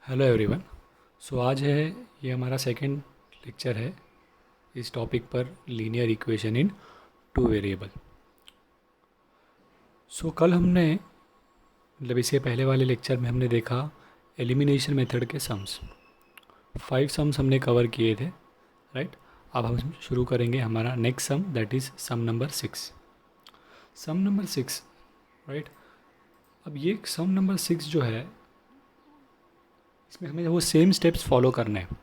Hello everyone. सो आज है ये हमारा सेकंड लेक्चर है इस टॉपिक पर linear equation in two variable. So कल हमने मतलब इससे पहले वाले लेक्चर में हमने देखा एलिमिनेशन मेथड के सम्स। 5 सम्स हमने कवर किए थे, राइट। अब हम शुरू करेंगे हमारा next sum, that is sum number 6। Sum number 6, right. अब ये सम नंबर 6 जो है, इसमें हमें वो सेम स्टेप्स फॉलो करने हैं,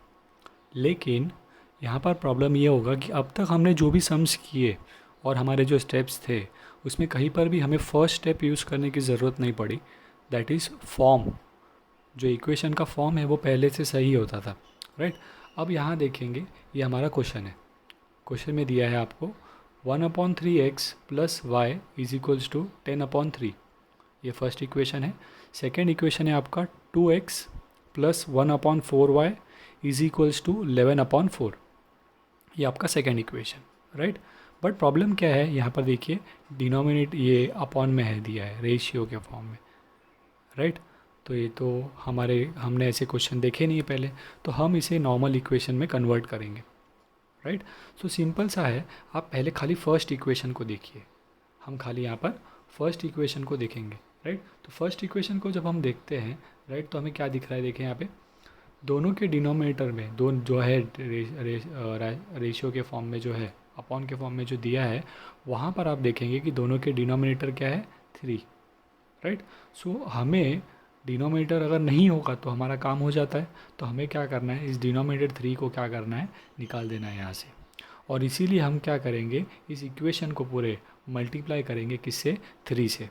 लेकिन यहाँ पर प्रॉब्लम ये होगा कि अब तक हमने जो भी सम्स किए और हमारे जो स्टेप्स थे उसमें कहीं पर भी हमें फर्स्ट स्टेप यूज़ करने की ज़रूरत नहीं पड़ी, दैट इज़ फॉर्म। जो इक्वेशन का फॉर्म है वो पहले से सही होता था, राइट। अब यहाँ देखेंगे, ये हमारा क्वेश्चन है। क्वेश्चन में दिया है आपको 1/3x plus Y is equals to 10/3। ये फर्स्ट इक्वेशन है। सेकेंड इक्वेशन है आपका 2x plus 1/4y is equals to 11/4। ये आपका second equation, right. But problem क्या है यहाँ पर, देखिए डिनोमिनेट ये अपॉन में है, दिया है रेशियो के फॉर्म में, राइट। तो ये तो हमने ऐसे क्वेश्चन देखे नहीं पहले, तो हम इसे नॉर्मल इक्वेशन में कन्वर्ट करेंगे, राइट। सो सिंपल सा है, आप पहले खाली फर्स्ट इक्वेशन को देखिए। हम खाली यहाँ पर फर्स्ट इक्वेशन को देखेंगे, राइट। तो फर्स्ट इक्वेशन को जब हम देखते हैं, राइट, तो हमें क्या दिख रहा है, देखें यहाँ पे दोनों के डिनोमिनेटर में दो जो है रेशियो के फॉर्म में जो है, अपॉन के फॉर्म में जो दिया है, वहाँ पर आप देखेंगे कि दोनों के डिनोमिनेटर क्या है, 3, राइट। सो हमें डिनोमिनेटर अगर नहीं होगा तो हमारा काम हो जाता है, तो हमें क्या करना है, इस डिनोमिनेटर 3 को क्या करना है, निकाल देना है यहाँ से। और इसीलिए हम क्या करेंगे, इस इक्वेशन को पूरे मल्टीप्लाई करेंगे किससे, 3 से,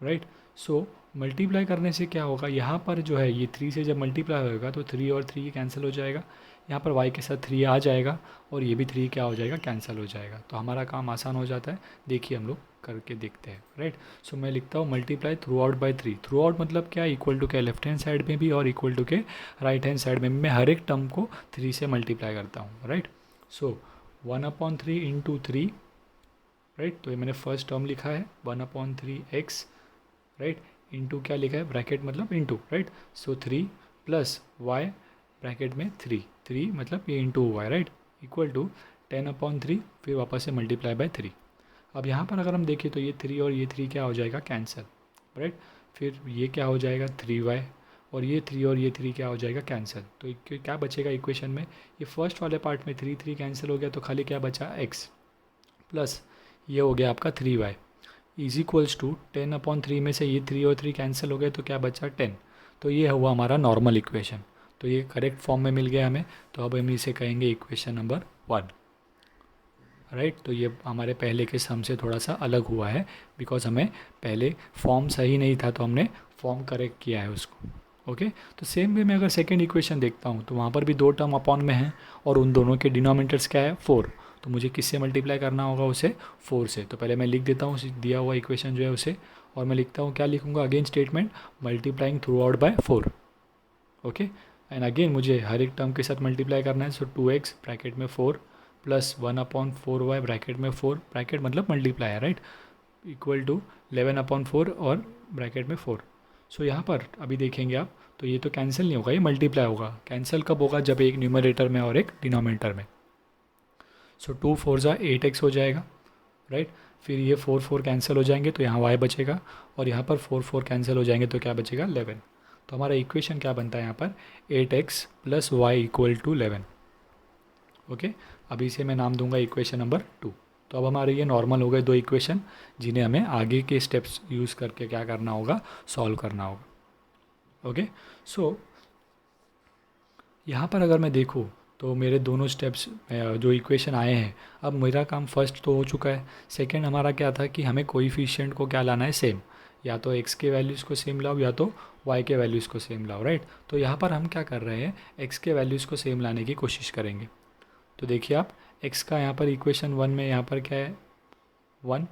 राइट। सो मल्टीप्लाई करने से क्या होगा, यहाँ पर जो है ये 3 से जब मल्टीप्लाई होगा तो 3 और 3 कैंसिल हो जाएगा, यहाँ पर y के साथ 3 आ जाएगा और ये भी 3 क्या हो जाएगा, कैंसिल हो जाएगा। तो हमारा काम आसान हो जाता है। देखिए हम लोग करके देखते हैं, राइट। सो मैं लिखता हूँ multiply through out by 3। Through out मतलब क्या, इक्वल टू के लेफ्ट हैंड साइड में भी और इक्वल टू के राइट हैंड साइड में भी मैं हर एक टर्म को 3 से मल्टीप्लाई करता हूँ, राइट। सो 1/3 इंटू 3, राइट। तो ये मैंने फर्स्ट टर्म लिखा है 1/3x, राइट, इंटू क्या लिखा है, ब्रैकेट मतलब into, right. So 3 plus Y bracket में 3 मतलब ये into Y, right, equal to 10/3, फिर वापस से मल्टीप्लाई बाय 3। अब यहाँ पर अगर हम देखें तो ये 3 और ये 3 क्या हो जाएगा, कैंसिल, राइट। फिर ये क्या हो जाएगा 3y, और ये 3 और ये 3 क्या हो जाएगा, कैंसिल। तो क्या बचेगा इक्वेशन में, ये फर्स्ट वाले पार्ट में 3 कैंसिल हो गया, तो खाली क्या बचा, x प्लस ये हो गया आपका 3y इज इक्वल्स टू 10/3 में से ये 3 और 3 कैंसिल हो गए, तो क्या बचा 10। तो ये हुआ हमारा नॉर्मल इक्वेशन। तो ये करेक्ट फॉर्म में मिल गया हमें, तो अब हम इसे कहेंगे इक्वेशन नंबर 1, राइट। तो ये हमारे पहले के सम से थोड़ा सा अलग हुआ है, बिकॉज हमें पहले फॉर्म सही नहीं था तो हमने फॉर्म करेक्ट किया है उसको, ओके। तो सेम वे में अगर सेकेंड इक्वेशन देखता हूँ तो वहाँ पर भी 2 टर्म अपॉन में हैं और उन दोनों के डिनोमिनेटर्स क्या है, 4। तो मुझे किससे मल्टीप्लाई करना होगा, उसे 4 से। तो पहले मैं लिख देता हूँ दिया हुआ इक्वेशन जो है उसे, और मैं लिखता हूँ, क्या लिखूँगा, again statement multiplying through out by 4, okay. And again मुझे हर एक टर्म के साथ मल्टीप्लाई करना है। सो 2x ब्रैकेट में 4 प्लस 1/4y ब्रैकेट में 4, ब्रैकेट मतलब मल्टीप्लाई है, राइट, इक्वल टू 11/4 और ब्रैकेट में 4। सो यहाँ पर अभी देखेंगे आप, तो ये तो कैंसिल नहीं होगा, ये मल्टीप्लाई होगा। कैंसिल कब होगा, जब एक न्यूमरेटर में और एक डिनोमिनेटर में। सो 2 4 ज़ा 8x हो जाएगा, राइट। फिर ये 4 कैंसिल हो जाएंगे तो यहाँ y बचेगा, और यहाँ पर 4 कैंसिल हो जाएंगे तो क्या बचेगा, 11। तो हमारा इक्वेशन क्या बनता है यहाँ पर, 8x plus Y equal to 11, okay. अभी इसे मैं नाम दूंगा इक्वेशन नंबर 2। तो अब हमारे ये नॉर्मल हो गए 2 इक्वेशन, जिन्हें हमें आगे के स्टेप्स यूज़ करके क्या करना होगा, सॉल्व करना होगा, ओके। सो यहाँ पर अगर मैं देखूँ तो मेरे दोनों स्टेप्स जो इक्वेशन आए हैं, अब मेरा काम फर्स्ट तो हो चुका है। सेकंड हमारा क्या था कि हमें कोएफिशिएंट को क्या लाना है, सेम, या तो x के वैल्यूज़ को सेम लाओ या तो y के वैल्यूज़ को सेम लाओ, राइट। तो यहाँ पर हम क्या कर रहे हैं, x के वैल्यूज़ को सेम लाने की कोशिश करेंगे। तो देखिए आप, x का यहाँ पर इक्वेशन 1 में यहाँ पर क्या है, 1,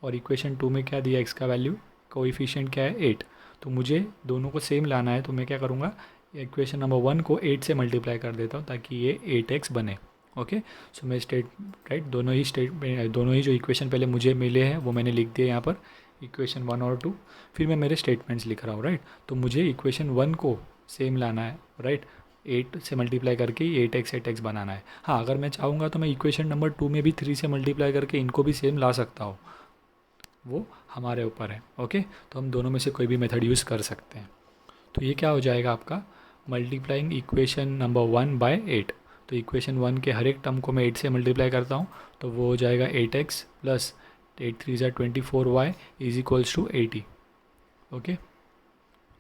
और इक्वेशन 2 में क्या दिया, x का वैल्यू, कोएफिशिएंट क्या है, 8। तो मुझे दोनों को सेम लाना है, तो मैं क्या करूँगा, इक्वेशन नंबर 1 को 8 से मल्टीप्लाई कर देता हूँ ताकि ये 8x बने, ओके। सो मैं राइट, दोनों ही जो इक्वेशन पहले मुझे मिले हैं वो मैंने लिख दिए यहाँ पर, इक्वेशन 1 और 2। फिर मैं मेरे स्टेटमेंट्स लिख रहा हूँ, राइट। तो मुझे इक्वेशन 1 को सेम लाना है, राइट। 8 से मल्टीप्लाई करके 8x बनाना है। हाँ, अगर मैं चाहूँगा तो मैं इक्वेशन नंबर 2 में भी 3 से मल्टीप्लाई करके इनको भी सेम ला सकता हूँ, वो हमारे ऊपर है। ओके, तो हम दोनों में से कोई भी मेथड यूज़ कर सकते हैं। तो ये क्या हो जाएगा आपका, मल्टीप्लाइंग इक्वेशन नंबर 1 बाय 8। तो इक्वेशन 1 के हर एक टर्म को मैं 8 से मल्टीप्लाई करता हूँ, तो वो हो जाएगा 8x प्लस 8 3 ज़ा 24y is equals to 80। Okay,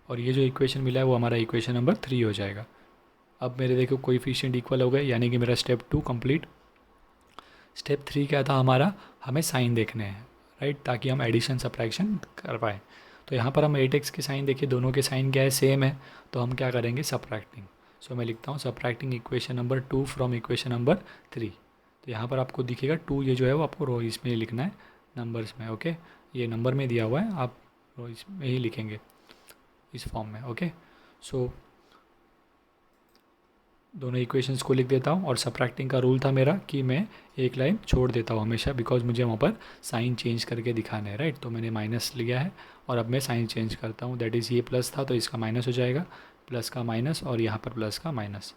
और ये जो इक्वेशन मिला है वो हमारा इक्वेशन नंबर 3 हो जाएगा। अब मेरे देखो कोएफिशिएंट इक्वल हो गए, यानी कि मेरा स्टेप 2 कंप्लीट। स्टेप 3 क्या था हमारा, हमें साइन देखने हैं, राइट, ताकि हम एडिशन सब्ट्रैक्शन कर पाएँ। तो यहाँ पर हम 8x के साइन देखिए, दोनों के साइन क्या है, सेम है, तो हम क्या करेंगे, सब्ट्रैक्टिंग। सो मैं लिखता हूँ subtracting equation number 2 from equation number 3। तो यहाँ पर आपको दिखेगा 2, ये जो है वो आपको रो इसमें लिखना है, नंबर्स में। ओके, ये नंबर में दिया हुआ है, आप रो इसमें ही लिखेंगे इस फॉर्म में। ओके, सो दोनों इक्वेशंस को लिख देता हूँ, और सब्ट्रैक्टिंग का रूल था मेरा कि मैं एक लाइन छोड़ देता हूँ हमेशा, बिकॉज मुझे वहाँ पर साइन चेंज करके दिखाना है, राइट। तो मैंने माइनस लिया है और अब मैं साइन चेंज करता हूँ, दैट इज़ ये प्लस था तो इसका माइनस हो जाएगा, प्लस का माइनस, और यहाँ पर प्लस का माइनस।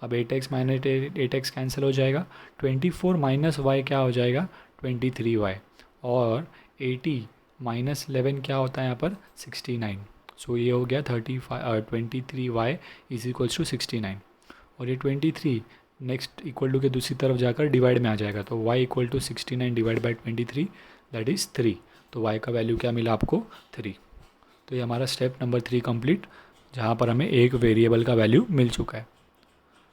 अब 8x माइनस 8x कैंसिल हो जाएगा, 24 माइनस वाई क्या हो जाएगा, 23y, और 80 माइनस 11 क्या होता है यहाँ पर, 69। सो ये हो गया 23y इज इक्वल्स टू 69, और ये 23 नेक्स्ट इक्वल टू के दूसरी तरफ जाकर डिवाइड में आ जाएगा, तो y equal to 69 divide by 23 that is 3। तो y का वैल्यू क्या मिला आपको, 3। तो ये हमारा स्टेप नंबर 3 कंप्लीट, जहाँ पर हमें एक वेरिएबल का वैल्यू मिल चुका है।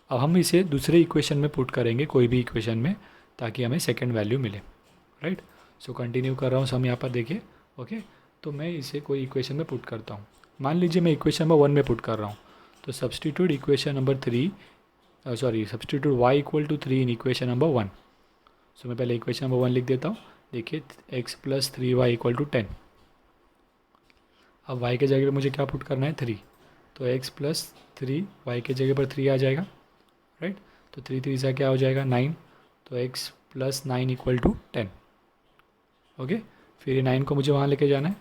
अब हम इसे दूसरे इक्वेशन में पुट करेंगे, कोई भी इक्वेशन में, ताकि हमें सेकेंड वैल्यू मिले, राइट। सो कंटिन्यू कर रहा हूँ, हम यहाँ पर देखिए। ओके, तो मैं इसे कोई इक्वेशन में पुट करता हूँ। मान लीजिए मैं इक्वेशन नंबर 1 में पुट कर रहा हूँ, तो substitute equation number 3 substitute y equal to 3 in equation number 1। So मैं पहले इक्वेशन नंबर 1 लिख देता हूँ। देखिए x plus 3y equal to 10। अब y के जगह पर मुझे क्या पुट करना है, 3, तो x प्लस 3 y के जगह पर 3 आ जाएगा, राइट। तो 3 3 सा क्या हो जाएगा, 9, तो x plus 9 equal to 10। Okay, फिर ये 9 को मुझे वहाँ लेके जाना है,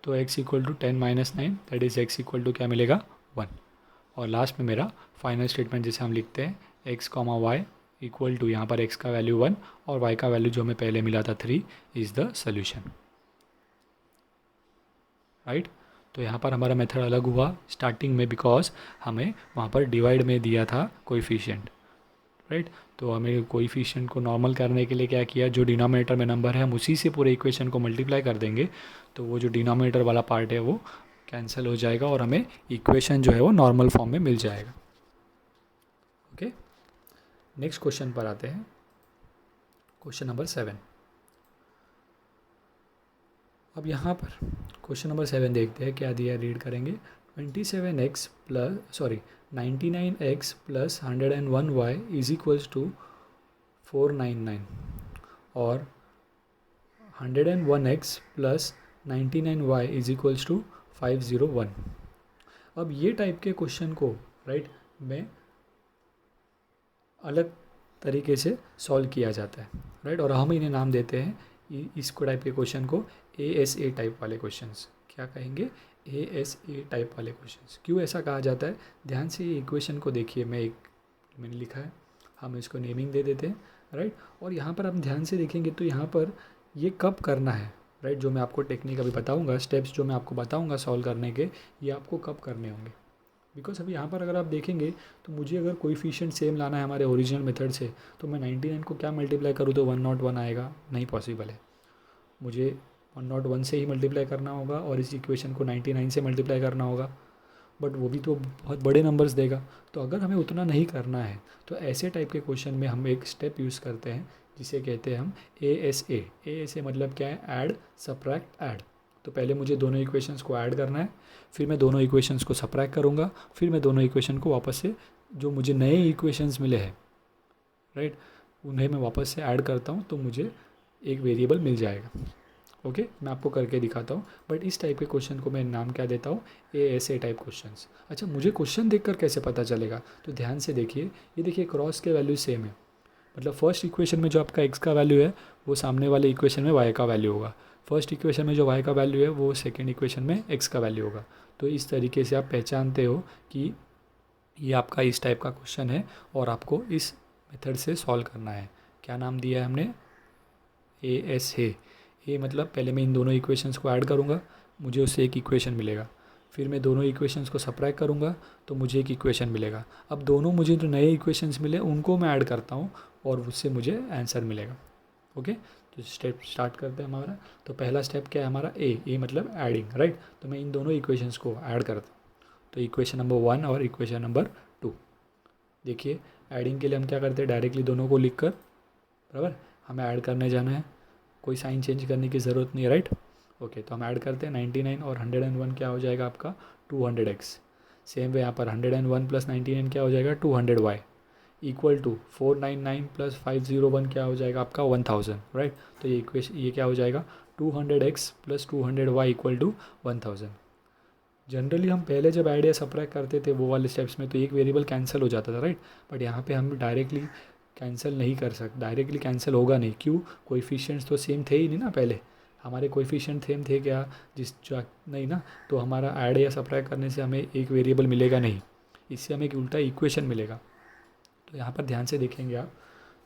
तो x equal to 10 minus 9 that is x equal to क्या मिलेगा, 1। और लास्ट में मेरा फाइनल स्टेटमेंट जिसे हम लिखते हैं, x comma Y equal to, यहाँ पर x का वैल्यू 1 और y का वैल्यू जो हमें पहले मिला था 3 इज़ द सोल्यूशन, राइट। तो यहाँ पर हमारा मेथड अलग हुआ स्टार्टिंग में, बिकॉज हमें वहाँ पर डिवाइड में दिया था कोएफिशिएंट, राइट। तो हमें कोएफिशिएंट को नॉर्मल करने के लिए क्या किया, जो डिनोमिनेटर में नंबर है हम उसी से पूरे इक्वेशन को मल्टीप्लाई कर देंगे, तो वो जो डिनोमिनेटर वाला पार्ट है वो कैंसिल हो जाएगा और हमें इक्वेशन जो है वो नॉर्मल फॉर्म में मिल जाएगा। ओके, नेक्स्ट क्वेश्चन पर आते हैं, क्वेश्चन नंबर 7। अब यहाँ पर क्वेश्चन नंबर 7 देखते हैं क्या दिया, रीड करेंगे। 27x plus 99x plus 101y is equals to 499, और 101x plus 99y is equals to 501। अब ये टाइप के क्वेश्चन को, राइट, में अलग तरीके से सॉल्व किया जाता है, राइट। और हम इन्हें नाम देते हैं, इसको टाइप के क्वेश्चन को ASA टाइप वाले क्वेश्चंस। क्या कहेंगे, ASA टाइप वाले क्वेश्चंस। क्यों ऐसा कहा जाता है, ध्यान से ये इक्वेशन को देखिए, मैंने लिखा है, हम इसको नेमिंग दे देते हैं, राइट। और यहाँ पर हम ध्यान से देखेंगे तो यहाँ पर ये कब करना है, राइट। जो मैं आपको टेक्निक अभी बताऊँगा, स्टेप्स जो मैं आपको बताऊँगा सॉल्व करने के, ये आपको कब करने होंगे। बिकॉज अभी यहाँ पर अगर आप देखेंगे तो मुझे अगर कोएफिशिएंट सेम लाना है हमारे ओरिजिनल मेथड से, तो मैं 99 को क्या मल्टीप्लाई करूँ तो 101 आएगा, नहीं पॉसिबल है। मुझे 101 से ही मल्टीप्लाई करना होगा और इस इक्वेशन को 99 से मल्टीप्लाई करना होगा, बट वो भी तो बहुत बड़े नंबर्स देगा। तो अगर हमें उतना नहीं करना है तो ऐसे टाइप के क्वेश्चन में हम एक स्टेप यूज़ करते हैं जिसे कहते हैं हम ASA। ASA मतलब क्या है, ऐड सब्ट्रैक्ट ऐड। तो पहले मुझे दोनों इक्वेशंस को ऐड करना है, फिर मैं दोनों इक्वेशंस को सब्ट्रैक्ट करूँगा, फिर मैं दोनों इक्वेशन को वापस से, जो मुझे नए इक्वेशंस मिले हैं, राइट, उन्हें मैं वापस से ऐड करता हूँ, तो मुझे एक वेरिएबल मिल जाएगा। ओके, मैं आपको करके दिखाता हूँ, बट इस टाइप के क्वेश्चन को मैं नाम क्या देता हूँ, ASA टाइप क्वेश्चंस। अच्छा, मुझे क्वेश्चन देखकर कैसे पता चलेगा, तो ध्यान से देखिए, ये देखिए क्रॉस के वैल्यू सेम है, मतलब फर्स्ट इक्वेशन में जो आपका x का वैल्यू है वो सामने वाले इक्वेशन में y का वैल्यू होगा, फर्स्ट इक्वेशन में जो y का वैल्यू है वो सेकेंड इक्वेशन में x का वैल्यू होगा। तो इस तरीके से आप पहचानते हो कि ये आपका इस टाइप का क्वेश्चन है और आपको इस मेथड से सॉल्व करना है। क्या नाम दिया है हमने? AS है। ये मतलब पहले मैं इन दोनों इक्वेशंस को ऐड करूँगा, मुझे उससे एक इक्वेशन मिलेगा। फिर मैं दोनों इक्वेशंस को सब्ट्रैक्ट करूँगा तो मुझे एक इक्वेशन मिलेगा। अब दोनों मुझे जो नए इक्वेशंस मिले उनको मैं ऐड करता हूँ और उससे मुझे आंसर मिलेगा। ओके, तो स्टेप स्टार्ट करते हैं हमारा। तो पहला स्टेप क्या है हमारा? ए मतलब एडिंग, राइट। तो मैं इन दोनों इक्वेशंस को ऐड करता हूँ। तो इक्वेशन नंबर 1 और इक्वेशन नंबर 2। देखिए, एडिंग के लिए हम क्या करते हैं, डायरेक्टली दोनों को लिख कर, बराबर, हमें ऐड करने जाना है, कोई साइन चेंज करने की ज़रूरत नहीं है, राइट। ओके, तो हम ऐड करते हैं 99 और 101 क्या हो जाएगा आपका? 200x। सेम वे यहाँ पर 101 प्लस 99 क्या हो जाएगा? 200y इक्वल टू 499 प्लस 501 क्या हो जाएगा आपका? 1000, राइट। तो ये इक्वेशन, ये क्या हो जाएगा? 200x plus 200y equal to 1000। Generally हम पहले जब ऐड या सब्ट्रैक्ट करते थे वो वाले स्टेप्स में तो एक वेरिएबल कैंसिल हो जाता था, राइट। बट यहाँ पे हम डायरेक्टली कैंसिल नहीं कर सकते, डायरेक्टली कैंसिल होगा नहीं। क्यों? कोएफिशिएंट्स तो सेम थे ही नहीं ना पहले, हमारे कोएफिशिएंट सेम थे क्या? जिस जो नहीं ना, तो हमारा ऐड या सब्ट्रैक्ट करने से हमें एक वेरिएबल मिलेगा नहीं, इससे हमें एक उल्टा इक्वेशन मिलेगा। तो यहाँ पर ध्यान से देखेंगे आप,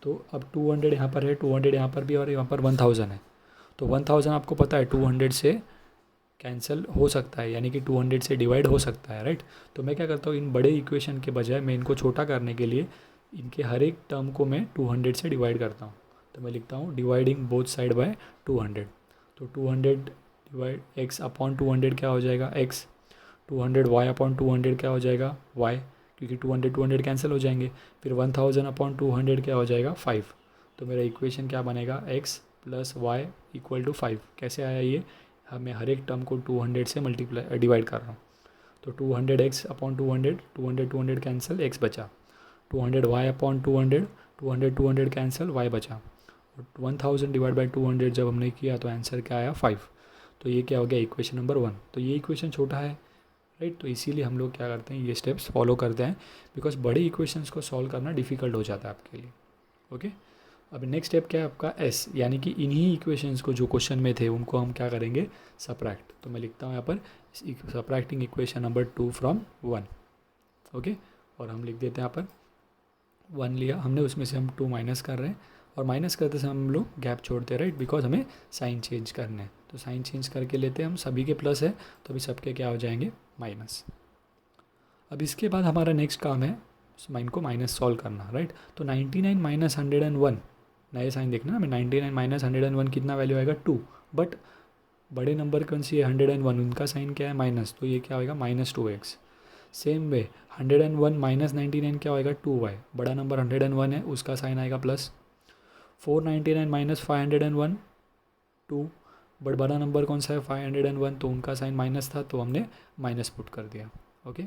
तो अब 200 यहाँ पर है, 200 यहाँ पर भी, और यहाँ पर 1000 है। तो 1000 आपको पता है 200 से कैंसिल हो सकता है, यानी कि 200 से डिवाइड हो सकता है, राइट। तो मैं क्या करता हूँ, इन बड़े इक्वेशन के बजाय मैं इनको छोटा करने के लिए इनके हर एक टर्म को मैं 200 से डिवाइड करता हूँ। तो मैं लिखता हूँ डिवाइडिंग बोथ साइड बाय 200। तो 200 डिवाइड x अपॉन 200 क्या हो जाएगा? x। 200 y अपॉन 200 क्या हो जाएगा? y, क्योंकि 200 200 कैंसिल हो जाएंगे। फिर 1000 अपॉन 200 क्या हो जाएगा? 5। तो मेरा इक्वेशन क्या बनेगा? x plus Y equal to 5। कैसे आया ये? मैं हर एक टर्म को 200 से मल्टीप्लाई डिवाइड कर रहा हूँ। तो 200x अपॉन 200, 200 कैंसिल, x बचा। 200y अपॉन 200, 200 कैंसिल, y बचा। और 1000 डिवाइड बाई 200 जब हमने किया तो आंसर क्या आया? 5। तो ये क्या हो गया? Equation number 1। तो ये इक्वेशन छोटा है, राइट। तो इसीलिए हम लोग क्या करते हैं, ये स्टेप्स फॉलो करते हैं, बिकॉज बड़े इक्वेशंस को सॉल्व करना डिफिकल्ट हो जाता है आपके लिए। ओके, अब नेक्स्ट स्टेप क्या है आपका? एस, यानी कि इन्हीं इक्वेशंस को जो क्वेश्चन में थे उनको हम क्या करेंगे? सब्ट्रैक्ट। तो मैं लिखता हूँ यहाँ पर subtracting equation number 2 from 1। Okay, और हम लिख देते हैं यहाँ पर 1 लिया हमने, उसमें से हम 2 माइनस कर रहे हैं, और माइनस करते समय हम लोग गैप छोड़ते हैं, राइट, बिकॉज हमें साइन चेंज करना है। तो साइन चेंज करके लेते हैं हम, सभी के प्लस है तो अभी सबके क्या हो जाएंगे? माइनस। अब इसके बाद हमारा नेक्स्ट काम है इनको माइनस सॉल्व करना, राइट। तो 99 माइनस 101, नए साइन देखना ना, मैं 99 माइनस 101 कितना वैल्यू आएगा? 2। बट बड़े नंबर कौन सी है? 101, उनका साइन क्या है? माइनस, तो ये क्या होगा? -2x। सेम वे 101 माइनस 99 क्या होएगा? 2y। बड़ा नंबर 101 है, उसका साइन आएगा प्लस। 499 माइनस 501, 2। बट बड़ा नंबर कौन सा है? 501, तो उनका साइन माइनस था तो हमने माइनस पुट कर दिया। ओके,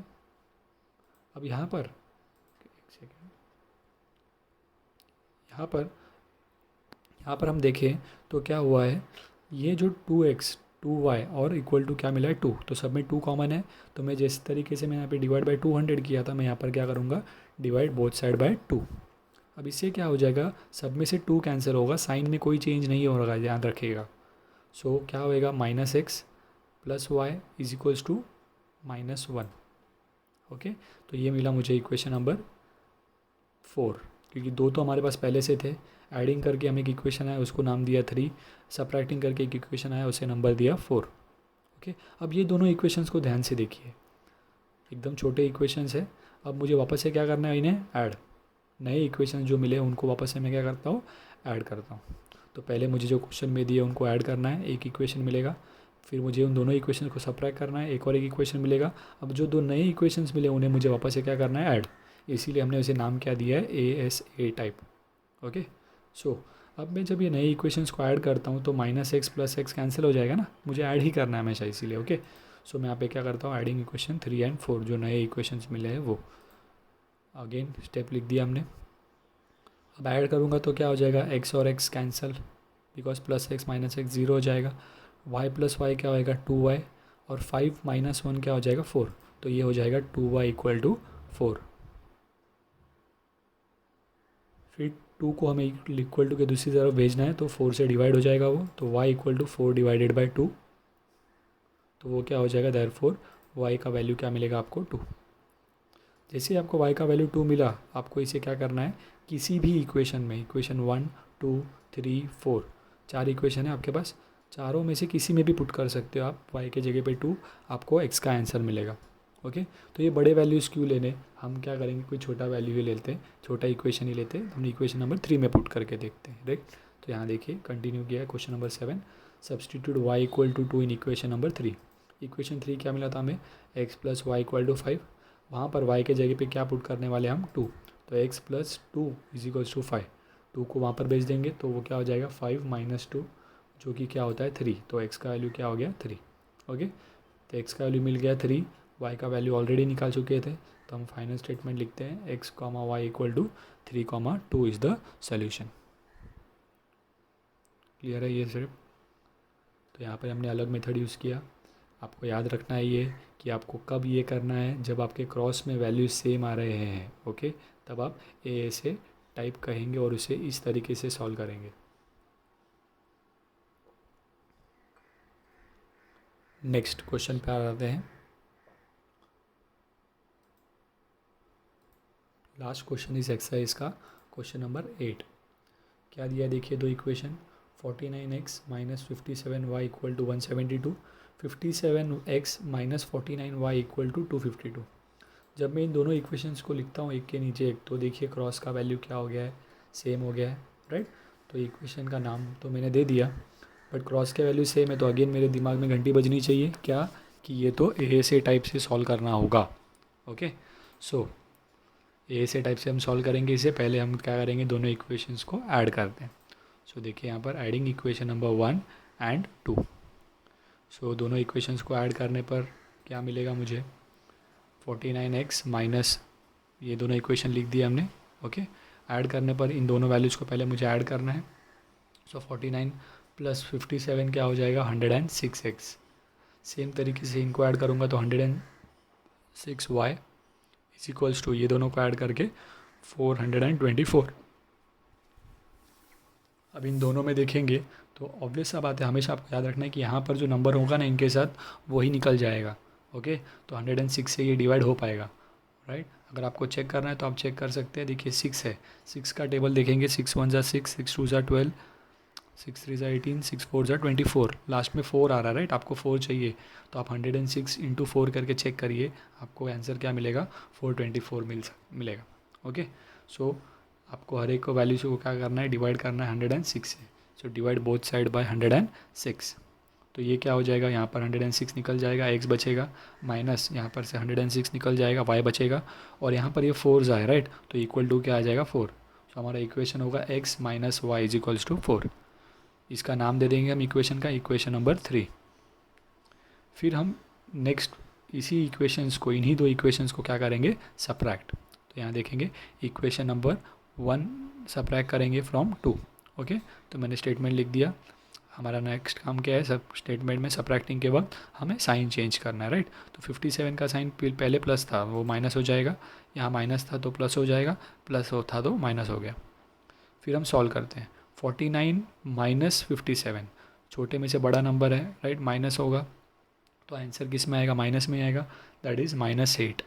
अब यहाँ पर एक सेकेंड, यहाँ पर हम देखें तो क्या हुआ है, ये जो 2x 2y और इक्वल टू क्या मिला है? 2। तो सब में 2 कॉमन है, तो मैं जिस तरीके से मैं यहाँ पे डिवाइड बाय 200 किया था, मैं यहाँ पर क्या करूँगा? Divide both side by 2। अब इससे क्या हो जाएगा? सब में से 2 कैंसिल होगा, साइन में कोई चेंज नहीं होगा, याद रखिएगा। सो क्या होएगा? -x plus Y is equals to -1। Okay, तो ये मिला मुझे इक्वेशन नंबर 4, क्योंकि 2 तो हमारे पास पहले से थे। एडिंग करके हमें एक इक्वेशन आया, उसको नाम दिया 3। सब्ट्रैक्टिंग करके एक इक्वेशन आया, उसे नंबर दिया 4। ओके, अब ये दोनों इक्वेशंस को ध्यान से देखिए, एकदम छोटे इक्वेशंस है। अब मुझे वापस से क्या करना है? इन्हें ऐड, नए इक्वेशन जो मिले उनको वापस से मैं क्या करता हूँ? ऐड करता हूँ। तो पहले मुझे जो क्वेश्चन में दिए उनको ऐड करना है, एक इक्वेशन मिलेगा। फिर मुझे उन दोनों इक्वेशन को सब्ट्रैक्ट करना है, एक और एक इक्वेशन मिलेगा। अब जो 2 नए इक्वेशंस मिले उन्हें मुझे वापस से क्या करना है? ऐड। इसीलिए हमने उसे नाम क्या दिया है? ASA type. ओके, सो अब मैं जब ये नए इक्वेशंस को ऐड करता हूँ तो -x प्लस x कैंसिल हो जाएगा ना, मुझे ऐड ही करना है हमेशा, इसीलिए। ओके, सो मैं यहाँ पे क्या करता हूँ? एडिंग इक्वेशन 3 एंड 4, जो नए इक्वेशंस मिले हैं वो। अगेन स्टेप लिख दिया हमने। अब ऐड करूँगा तो क्या हो जाएगा? x और x cancel, because plus x minus x 0 हो जाएगा। y प्लस वाई क्या होएगा? 2y, और 5 माइनस 1 क्या हो जाएगा? 4। तो ये हो जाएगा 2y इक्वल टू 4। फिर 2 को हमें इक्वल टू के दूसरी तरफ भेजना है, तो 4 से डिवाइड हो जाएगा वो, तो y equal to 4 divided by 2। तो वो क्या हो जाएगा? देयरफॉर y का वैल्यू क्या मिलेगा आपको? 2। जैसे आपको y का वैल्यू 2 मिला, आपको इसे क्या करना है, किसी भी इक्वेशन में, इक्वेशन 1 2 3 4, 4 इक्वेशन है आपके पास, चारों में से किसी में भी पुट कर सकते हो आप y के जगह पे 2, आपको x का आंसर मिलेगा। ओके, तो ये बड़े वैल्यूज़ क्यों लेने, हम क्या करेंगे, कोई छोटा वैल्यू ही लेते हैं, छोटा इक्वेशन ही लेते हैं। हम इक्वेशन नंबर 3 में पुट करके देखते हैं, राइट। तो यहाँ देखिए कंटिन्यू किया है question number 7, substitute y equal to 2 in equation number 3। Equation 3 क्या मिला था हमें, x plus Y equal to 5, वहाँ पर y के जगह पे क्या पुट करने वाले हम 2, तो x plus 2 is equals to 5, 2 को वहाँ पर भेज देंगे तो वो क्या हो जाएगा 5 माइनस 2, जो कि क्या होता है 3, तो x का वैल्यू क्या हो गया 3। ओके, तो x का वैल्यू मिल गया 3, y का वैल्यू ऑलरेडी निकाल चुके थे, तो हम फाइनल स्टेटमेंट लिखते हैं x comma Y equal to 3 comma 2 is the solution. Clear है ये सिर्फ, तो यहाँ पर हमने अलग मेथड यूज़ किया। आपको याद रखना है ये कि आपको कब ये करना है, जब आपके क्रॉस में वैल्यूज सेम आ रहे हैं। ओके, तब आप ए से टाइप कहेंगे और उसे इस तरीके से सॉल्व करेंगे। नेक्स्ट क्वेश्चन पे आ जाते हैं। लास्ट क्वेश्चन इस एक्सरसाइज का, क्वेश्चन नंबर 8। क्या दिया देखिए, दो equation, 49x minus 57y equal to 172, 57x minus 49y equal to 252। जब मैं इन दोनों इक्वेशंस को लिखता हूँ एक के नीचे एक, तो देखिए क्रॉस का वैल्यू क्या हो गया है, सेम हो गया है, राइट। तो इक्वेशन का नाम तो मैंने दे दिया, बट क्रॉस के वैल्यू सेम है, तो अगेन मेरे दिमाग में घंटी बजनी चाहिए क्या, कि ये तो ए से टाइप से सॉल्व करना होगा। ओके, सो ए से टाइप से हम सॉल्व करेंगे इसे, पहले हम क्या करेंगे, दोनों इक्वेशंस को ऐड करते हैं। सो देखिए यहाँ पर एडिंग इक्वेशन नंबर 1 एंड 2। सो दोनों इक्वेशंस को ऐड करने पर क्या मिलेगा मुझे, 49x माइनस, ये दोनों इक्वेशन लिख दिए हमने। ओके, ऐड करने पर इन दोनों वैल्यूज़ को पहले मुझे ऐड करना है। सो 49 प्लस 57 क्या हो जाएगा 106x। सेम तरीके से इनको ऐड करूँगा तो 106y इज इक्वल्स टू, ये दोनों को ऐड करके 424। अब इन दोनों में देखेंगे तो ऑब्वियस सा बात है, हमेशा आपको याद रखना है कि यहाँ पर जो नंबर होगा ना इनके साथ, वही निकल जाएगा। ओके, तो 106 से ये डिवाइड हो पाएगा, राइट। अगर आपको चेक करना है तो आप चेक कर सकते हैं, देखिए 6 है, 6 का टेबल देखेंगे, 6 1 ज़ा 6, 6 2 ज़ा 12, 6 3 ज़ा 18, 6 4 ज़ा 24, लास्ट में 4 आ रहा है, राइट। आपको 4 चाहिए तो आप 106 इंटू 4 करके चेक करिए, आपको आंसर क्या मिलेगा, 424 मिलेगा। ओके, सो आपको हर एक को वैल्यूज को क्या करना है, डिवाइड करना है 106 से। So divide both side by 106, तो ये क्या हो जाएगा, यहाँ पर 106 निकल जाएगा, x बचेगा, माइनस यहाँ पर से 106 निकल जाएगा, y बचेगा, और यहाँ पर ये 4 आए, राइट, तो इक्वल टू क्या आ जाएगा 4। तो हमारा इक्वेशन होगा x minus Y is equals to 4। इसका नाम दे देंगे हम इक्वेशन का, इक्वेशन नंबर 3। फिर हम नेक्स्ट इसी इक्वेशंस को, इन्हीं दो इक्वेशंस को क्या करेंगे, सब्ट्रैक्ट। तो यहाँ देखेंगे इक्वेशन नंबर 1 सब्ट्रैक्ट करेंगे फ्रॉम 2। ओके, तो मैंने स्टेटमेंट लिख दिया। हमारा नेक्स्ट काम क्या है, सब स्टेटमेंट में सब्ट्रैक्टिंग के वक्त हमें साइन चेंज करना है, राइट। तो 57 का साइन पहले प्लस था, वो माइनस हो जाएगा, यहाँ माइनस था तो प्लस हो जाएगा, प्लस हो था तो माइनस हो गया। फिर हम सॉल्व करते हैं, 49 माइनस 57, छोटे में से बड़ा नंबर है, राइट, माइनस होगा तो आंसर किस में आएगा, माइनस में आएगा, दैट इज़ -8।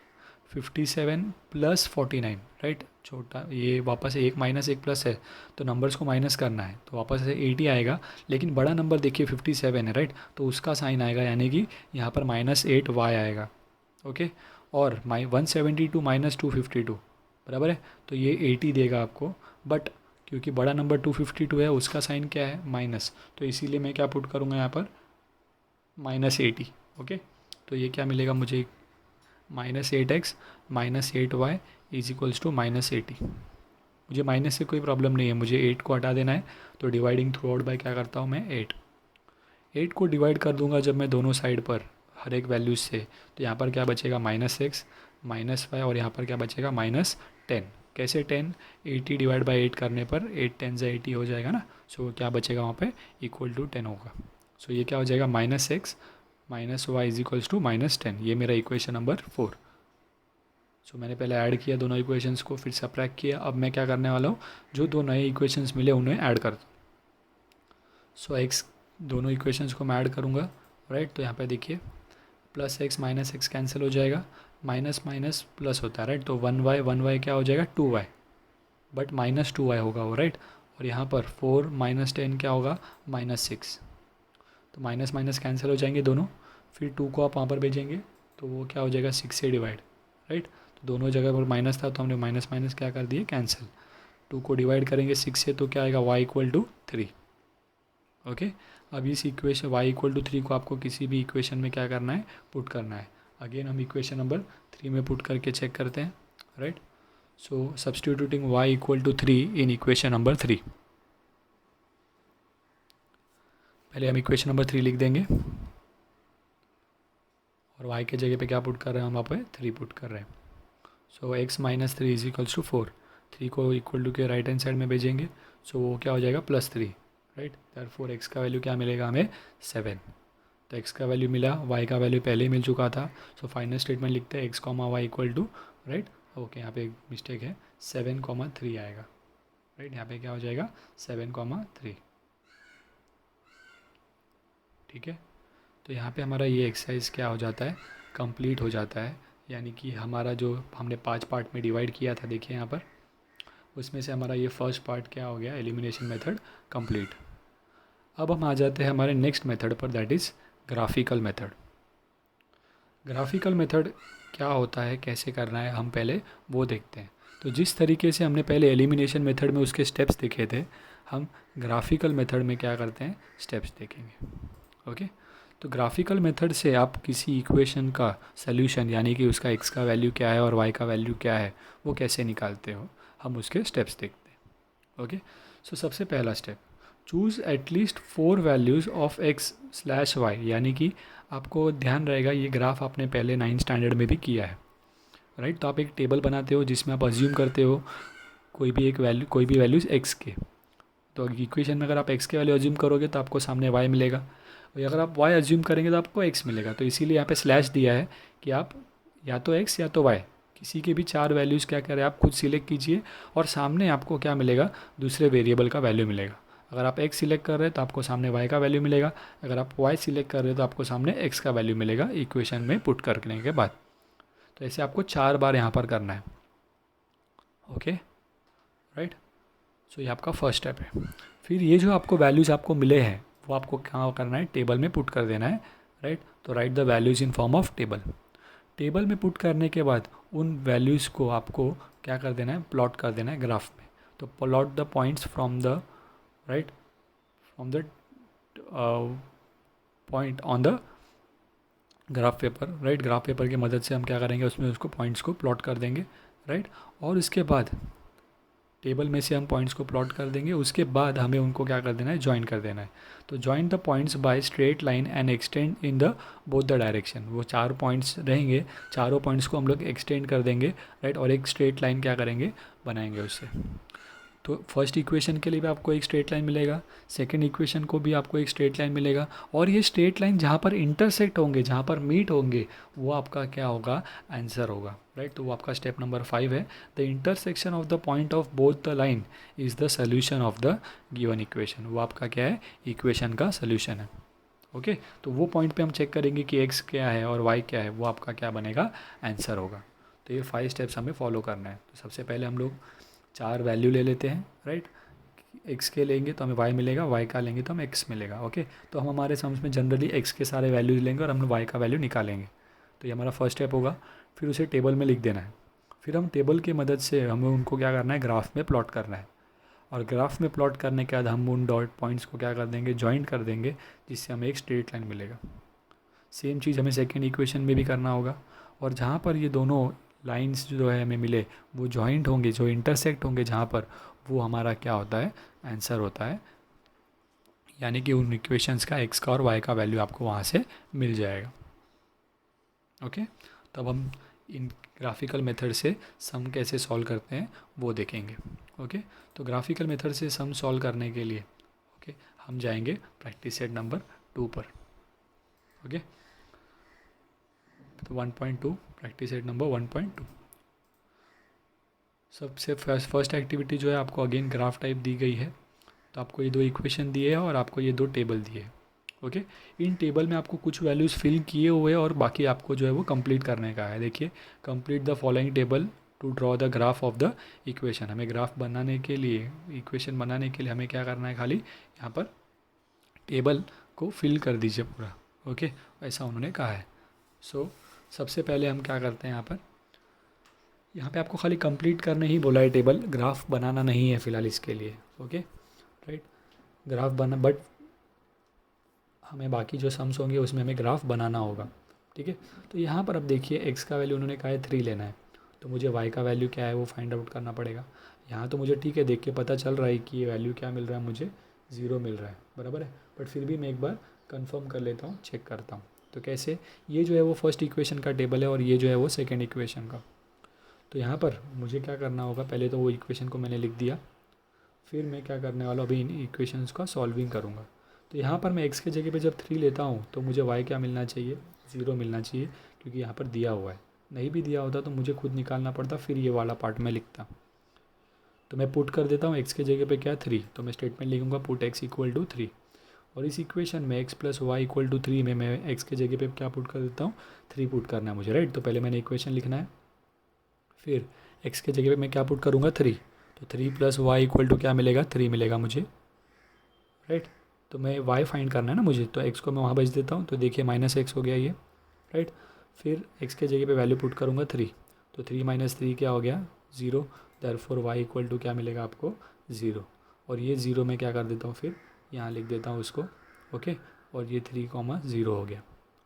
57 प्लस 49, राइट, छोटा ये वापस से एक माइनस एक प्लस है, तो नंबर्स को माइनस करना है, तो वापस से 80 आएगा, लेकिन बड़ा नंबर देखिए 57 है, राइट, तो उसका साइन आएगा, यानी कि यहाँ पर -8y आएगा। ओके, और 172 माइनस 252 बराबर है, तो ये 80 देगा आपको, बट क्योंकि बड़ा नंबर 252 है, उसका साइन क्या है, माइनस, तो इसीलिए मैं क्या पुट करूँगा यहाँ पर -80। ओके, तो ये क्या मिलेगा मुझे, -8x minus 8y is equals to -80। मुझे माइनस से कोई प्रॉब्लम नहीं है, मुझे 8 को हटा देना है, तो डिवाइडिंग थ्रू आउट बाय क्या करता हूँ मैं, 8 को डिवाइड कर दूंगा जब मैं दोनों साइड पर हर एक वैल्यूज से, तो यहाँ पर क्या बचेगा -6 -5, और यहाँ पर क्या बचेगा -10। कैसे 10, 80 डिवाइड बाई 8 करने पर 8 10 से 80 हो जाएगा ना, सो क्या बचेगा वहाँ पे, इक्वल टू 10 होगा। सो ये क्या हो जाएगा, -6 minus Y is equals to -10, ये मेरा इक्वेशन नंबर 4। सो मैंने पहले ऐड किया दोनों इक्वेशंस को, फिर सब्ट्रैक्ट किया, अब मैं क्या करने वाला हूँ, जो दो नए इक्वेशंस मिले उन्हें ऐड कर दूँ। सो एक्स, दोनों इक्वेशंस को मैं ऐड करूँगा, राइट, तो यहाँ पे देखिए +x माइनस x कैंसिल हो जाएगा, माइनस माइनस प्लस होता है, राइट। तो 1y क्या हो जाएगा 2y, बट -2y होगा वो, राइट। और यहाँ पर 4 - 10 क्या होगा -6। तो माइनस माइनस कैंसिल हो जाएंगे दोनों, फिर 2 को आप वहाँ पर भेजेंगे तो वो क्या हो जाएगा 6 से डिवाइड, राइट। तो दोनों जगह पर माइनस था तो हमने माइनस माइनस क्या कर दिए कैंसिल। 2 को डिवाइड करेंगे 6 से तो क्या आएगा y = 3। ओके, अब इस इक्वेशन y = 3 को आपको किसी भी इक्वेशन में क्या करना है पुट करना है। अगेन हम इक्वेशन नंबर 3 में पुट करके चेक करते हैं, right. So substituting y = 3 in equation number 3। पहले हम इक्वेशन नंबर 3 लिख देंगे और y के जगह पे क्या पुट कर रहे हैं हम वहाँ पे 3 पुट कर रहे हैं। सो x - 3 = 4। 3 को इक्वल टू के राइट हैंड साइड में भेजेंगे, सो वो क्या हो जाएगा +3, राइट। देयरफॉर x का वैल्यू क्या मिलेगा हमें 7। तो x का वैल्यू मिला, y का वैल्यू पहले ही मिल चुका था। सो फाइनल स्टेटमेंट लिखते हैं x, y = राइट। ओके, यहाँ पे एक मिस्टेक है, 7, 3 आएगा, राइट। यहाँ पे क्या हो जाएगा 7, 3, ठीक है। तो यहाँ पे हमारा ये एक्सरसाइज क्या हो जाता है कंप्लीट हो जाता है। यानी कि हमारा जो हमने 5 पार्ट में डिवाइड किया था, देखिए यहाँ पर, उसमें से हमारा ये फर्स्ट पार्ट क्या हो गया एलिमिनेशन मेथड कंप्लीट। अब हम आ जाते हैं हमारे नेक्स्ट मेथड पर, that is graphical method. Graphical method क्या होता है, कैसे करना है, हम पहले वो देखते हैं। तो जिस तरीके से हमने पहले एलिमिनेशन मेथड में उसके स्टेप्स देखे थे, हम ग्राफिकल मेथड में क्या करते हैं स्टेप्स देखेंगे। ओके, तो ग्राफिकल मेथड से आप किसी इक्वेशन का सल्यूशन, यानी कि उसका x का वैल्यू क्या है और y का वैल्यू क्या है, वो कैसे निकालते हो, हम उसके स्टेप्स देखते हैं। ओके, सो सबसे पहला step, choose at least 4 values of x/y। यानी कि आपको ध्यान रहेगा ये ग्राफ आपने पहले 9th स्टैंडर्ड में भी किया है, राइट। तो आप एक टेबल बनाते हो जिसमें आप अज्यूम करते हो कोई भी वैल्यूज़ x के। तो इक्वेशन में अगर आप x के वैल्यू अज्यूम करोगे तो आपको सामने y मिलेगा, और अगर आप y अज्यूम करेंगे तो आपको x मिलेगा। तो इसीलिए यहाँ पे स्लैश दिया है कि आप या तो x या तो y, किसी के भी 4 वैल्यूज़ क्या करें आप खुद सिलेक्ट कीजिए, और सामने आपको क्या मिलेगा दूसरे वेरिएबल का वैल्यू मिलेगा। अगर आप x सिलेक्ट कर रहे हैं तो आपको सामने y का वैल्यू मिलेगा, अगर आप y सिलेक्ट कर रहे हैं तो आपको सामने x का वैल्यू मिलेगा इक्वेशन में पुट करने के बाद। तो ऐसे आपको 4 बार यहाँ पर करना है। Okay, right. सो ये आपका फर्स्ट स्टेप है। फिर ये जो आपको वैल्यूज़ आपको मिले हैं वो आपको क्या करना है टेबल में पुट कर देना है, राइट। तो right the values in form of table. Table में पुट करने के बाद उन वैल्यूज़ को आपको क्या कर देना है प्लॉट कर देना है ग्राफ में। तो plot the points from the right from the point on the graph paper, right. Graph paper की मदद से हम क्या करेंगे उसमें उसको पॉइंट्स को प्लॉट कर देंगे, राइट। और इसके बाद टेबल में से हम पॉइंट्स को प्लॉट कर देंगे, उसके बाद हमें उनको क्या कर देना है ज्वाइन कर देना है। तो join the points by straight line and extend in the both the direction. वो 4 पॉइंट्स रहेंगे, चारों पॉइंट्स को हम लोग एक्सटेंड कर देंगे, राइट। और एक स्ट्रेट लाइन क्या करेंगे बनाएंगे उससे। तो फर्स्ट इक्वेशन के लिए भी आपको एक स्ट्रेट लाइन मिलेगा, सेकंड इक्वेशन को भी आपको एक स्ट्रेट लाइन मिलेगा, और ये स्ट्रेट लाइन जहाँ पर इंटरसेक्ट होंगे, जहाँ पर मीट होंगे, वो आपका क्या होगा आंसर होगा, राइट। तो वो आपका स्टेप नंबर 5 है। The intersection of the point of both the line is the solution of the given equation. वो आपका क्या है इक्वेशन का सोल्यूशन है। ओके, तो वो पॉइंट पे हम चेक करेंगे कि एक्स क्या है और वाई क्या है, वो आपका क्या बनेगा आंसर होगा। तो ये 5 स्टेप्स हमें फॉलो करना है। तो सबसे पहले हम लोग 4 वैल्यू ले लेते हैं, राइट। एक्स के लेंगे तो हमें वाई मिलेगा, वाई का लेंगे तो हमें एक्स मिलेगा। ओके, तो हम हमारे सम्स में जनरली एक्स के सारे वैल्यूज लेंगे और हम वाई का वैल्यू निकालेंगे। तो ये हमारा फर्स्ट स्टेप होगा। फिर उसे टेबल में लिख देना है। फिर हम टेबल की मदद से हमें उनको क्या करना है ग्राफ में प्लॉट करना है, और ग्राफ में प्लॉट करने के बाद हम उन डॉट पॉइंट्स को क्या कर देंगे जॉइंट कर देंगे, जिससे हमें एक स्ट्रेट लाइन मिलेगा। सेम चीज़ हमें सेकेंड इक्वेशन में भी करना होगा, और जहाँ पर ये दोनों लाइंस जो है हमें मिले वो जॉइंट होंगे, जो इंटरसेक्ट होंगे जहाँ पर, वो हमारा क्या होता है आंसर होता है। यानी कि उन इक्वेशंस का एक्स का और वाई का वैल्यू आपको वहाँ से मिल जाएगा। ओके, तब हम इन ग्राफिकल मेथड से सम कैसे सॉल्व करते हैं वो देखेंगे। ओके, तो ग्राफिकल मेथड से सम सॉल्व करने के लिए हम जाएंगे प्रैक्टिस सेट नंबर 2 पर। ओके, तो 1.2 प्रैक्टिस सेट नंबर 1.2। सबसे फर्स्ट एक्टिविटी जो है आपको अगेन ग्राफ टाइप दी गई है। तो आपको ये 2 इक्वेशन दिए हैं और आपको ये 2 टेबल दिए हैं। ओके। इन टेबल में आपको कुछ वैल्यूज़ फिल किए हुए और बाकी आपको जो है वो कंप्लीट करने का है। देखिए, complete the following table to draw the graph of the equation. हमें ग्राफ बनाने के लिए, इक्वेशन बनाने के लिए हमें क्या करना है, खाली यहाँ पर टेबल को फिल कर दीजिए पूरा। ओके, ऐसा उन्होंने कहा है। सो सबसे पहले हम क्या करते हैं, यहाँ पे आपको खाली कंप्लीट करने ही बोला है टेबल, ग्राफ बनाना नहीं है फ़िलहाल इसके लिए। Okay, right. ग्राफ बना, बट हमें बाकी जो सम्स होंगे उसमें हमें ग्राफ बनाना होगा। ठीक है, तो यहाँ पर अब देखिए एक्स का वैल्यू उन्होंने कहा है 3 लेना है, तो मुझे वाई का वैल्यू क्या है वो फाइंड आउट करना पड़ेगा। यहाँ तो मुझे ठीक है, देख के पता चल रहा है कि ये वैल्यू क्या मिल रहा है, मुझे 0 मिल रहा है, बराबर है। बट फिर भी मैं एक बार कंफर्म कर लेता हूँ, चेक करता हूँ। तो कैसे, ये जो है वो फर्स्ट इक्वेशन का टेबल है और ये जो है वो सेकेंड इक्वेशन का। तो यहाँ पर मुझे क्या करना होगा, पहले तो वो इक्वेशन को मैंने लिख दिया, फिर मैं क्या करने वाला हूँ, अभी इन इक्वेशंस का सॉल्विंग करूँगा। तो यहाँ पर मैं x के जगह पे जब 3 लेता हूँ तो मुझे y क्या मिलना चाहिए, 0 मिलना चाहिए, क्योंकि यहाँ पर दिया हुआ है। नहीं भी दिया होता तो मुझे खुद निकालना पड़ता, फिर ये वाला पार्ट में लिखता। तो मैं पुट कर देता हूँ x के जगह पे क्या 3, तो मैं स्टेटमेंट लिखूँगा पुट x इक्वल टू 3। और इस इक्वेशन में x plus Y equal to 3 में मैं x के जगह पे क्या पुट कर देता हूँ, 3 पुट करना है मुझे, राइट। तो पहले मैंने इक्वेशन लिखना है, फिर x के जगह पे मैं क्या पुट करूँगा, 3। तो 3 प्लस वाई इक्वल टू क्या मिलेगा, 3 मिलेगा मुझे, राइट। तो मैं y फाइंड करना है ना मुझे, तो x को मैं वहाँ भेज देता हूँ, तो देखिए -x हो गया ये, राइट। फिर x के जगह पे वैल्यू पुट करूँगा 3, तो 3 माइनस 3 क्या हो गया, 0। देयरफॉर y इक्वल टू क्या मिलेगा आपको, 0। और ये 0 में क्या कर देता हूँ, फिर यहाँ लिख देता हूँ उसको। ओके, और ये 3, 0 हो गया।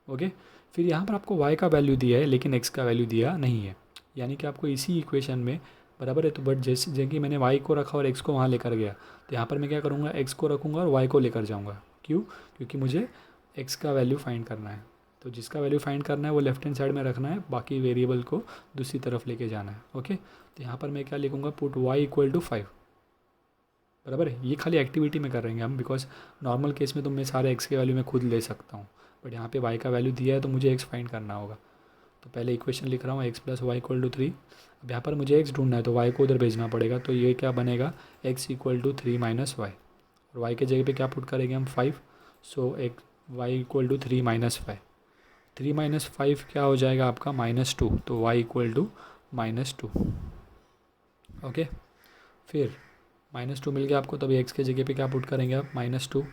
ओके, फिर यहाँ पर आपको y का वैल्यू दिया है लेकिन x का वैल्यू दिया नहीं है, यानी कि आपको इसी इक्वेशन में, बराबर है। तो बट जैसे कि मैंने y को रखा और x को वहाँ लेकर गया, तो यहाँ पर मैं क्या करूँगा, x को रखूँगा और y को लेकर जाऊँगा। क्यों, क्योंकि मुझे x का वैल्यू फाइंड करना है। तो जिसका वैल्यू फाइंड करना है वो लेफ्ट हैंड साइड में रखना है, बाकी वेरिएबल को दूसरी तरफ लेके जाना है। ओके, तो यहाँ पर मैं क्या लिखूँगा, पुट y इक्वल टू 5, बराबर है। ये खाली एक्टिविटी में कर रहेंगे हम, बिकॉज नॉर्मल केस में तो मैं सारे x के वैल्यू मैं खुद ले सकता हूँ, बट यहाँ पे y का वैल्यू दिया है तो मुझे x फाइंड करना होगा। तो पहले इक्वेशन लिख रहा हूँ, x plus Y equal to 3। अब यहाँ पर मुझे x ढूंढना है तो y को उधर भेजना पड़ेगा, तो ये क्या बनेगा, x equal to 3 minus y, और y के जगह पे क्या पुट करेंगे हम, 5। सो एक y equal to 3 minus 5, 3 minus 5 क्या हो जाएगा आपका, -2, तो y इक्वल टू -2। ओके, फिर -2 मिल गया आपको, तो अभी x के जगह पे क्या पुट करेंगे आप, -2।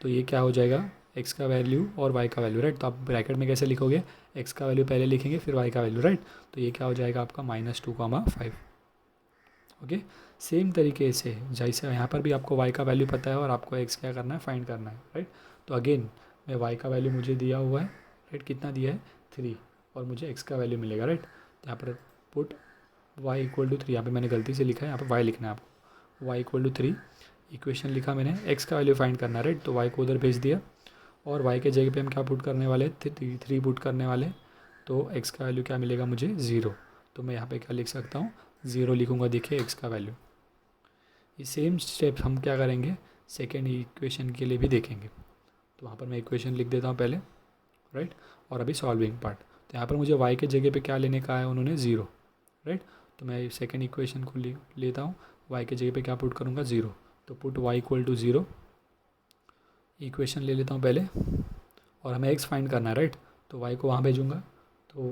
तो ये क्या हो जाएगा, x का वैल्यू और y का वैल्यू, राइट। तो आप ब्रैकेट में कैसे लिखोगे, x का वैल्यू पहले लिखेंगे फिर y का वैल्यू, राइट। तो ये क्या हो जाएगा आपका, -2, 5। ओके, सेम तरीके से जैसे यहाँ पर भी आपको y का वैल्यू पता है और आपको x क्या करना है, फाइंड करना है, राइट। तो अगेन मैं y का वैल्यू मुझे दिया हुआ है, राइट, कितना दिया है, 3, और मुझे x का वैल्यू मिलेगा, राइट। तो यहाँ पर पुट y इक्वल टू 3, यहाँ पर मैंने गलती से लिखा है, यहाँ पर y लिखना है आपको, y इक्वल टू 3। इक्वेशन लिखा मैंने, x का वैल्यू फाइंड करना है, राइट। तो y को उधर भेज दिया, और y के जगह पे हम क्या पुट करने वाले, 3 पुट करने वाले। तो x का वैल्यू क्या मिलेगा मुझे, 0। तो मैं यहाँ पे क्या लिख सकता हूँ, 0 लिखूँगा, देखिए x का वैल्यू। ये सेम स्टेप हम क्या करेंगे, सेकेंड इक्वेशन के लिए भी देखेंगे। तो वहाँ पर मैं इक्वेशन लिख देता हूँ पहले, राइट, और अभी सॉल्विंग पार्ट। तो यहाँ पर मुझे y के जगह पे क्या लेने का है उन्होंने, 0, राइट। तो मैं सेकेंड इक्वेशन को लेता हूँ, y के जगह पे क्या पुट करूँगा, 0। तो put y equal to 0, equation ले लेता हूँ पहले, और हमें x फाइंड करना है, राइट। तो y को वहाँ भेजूँगा, तो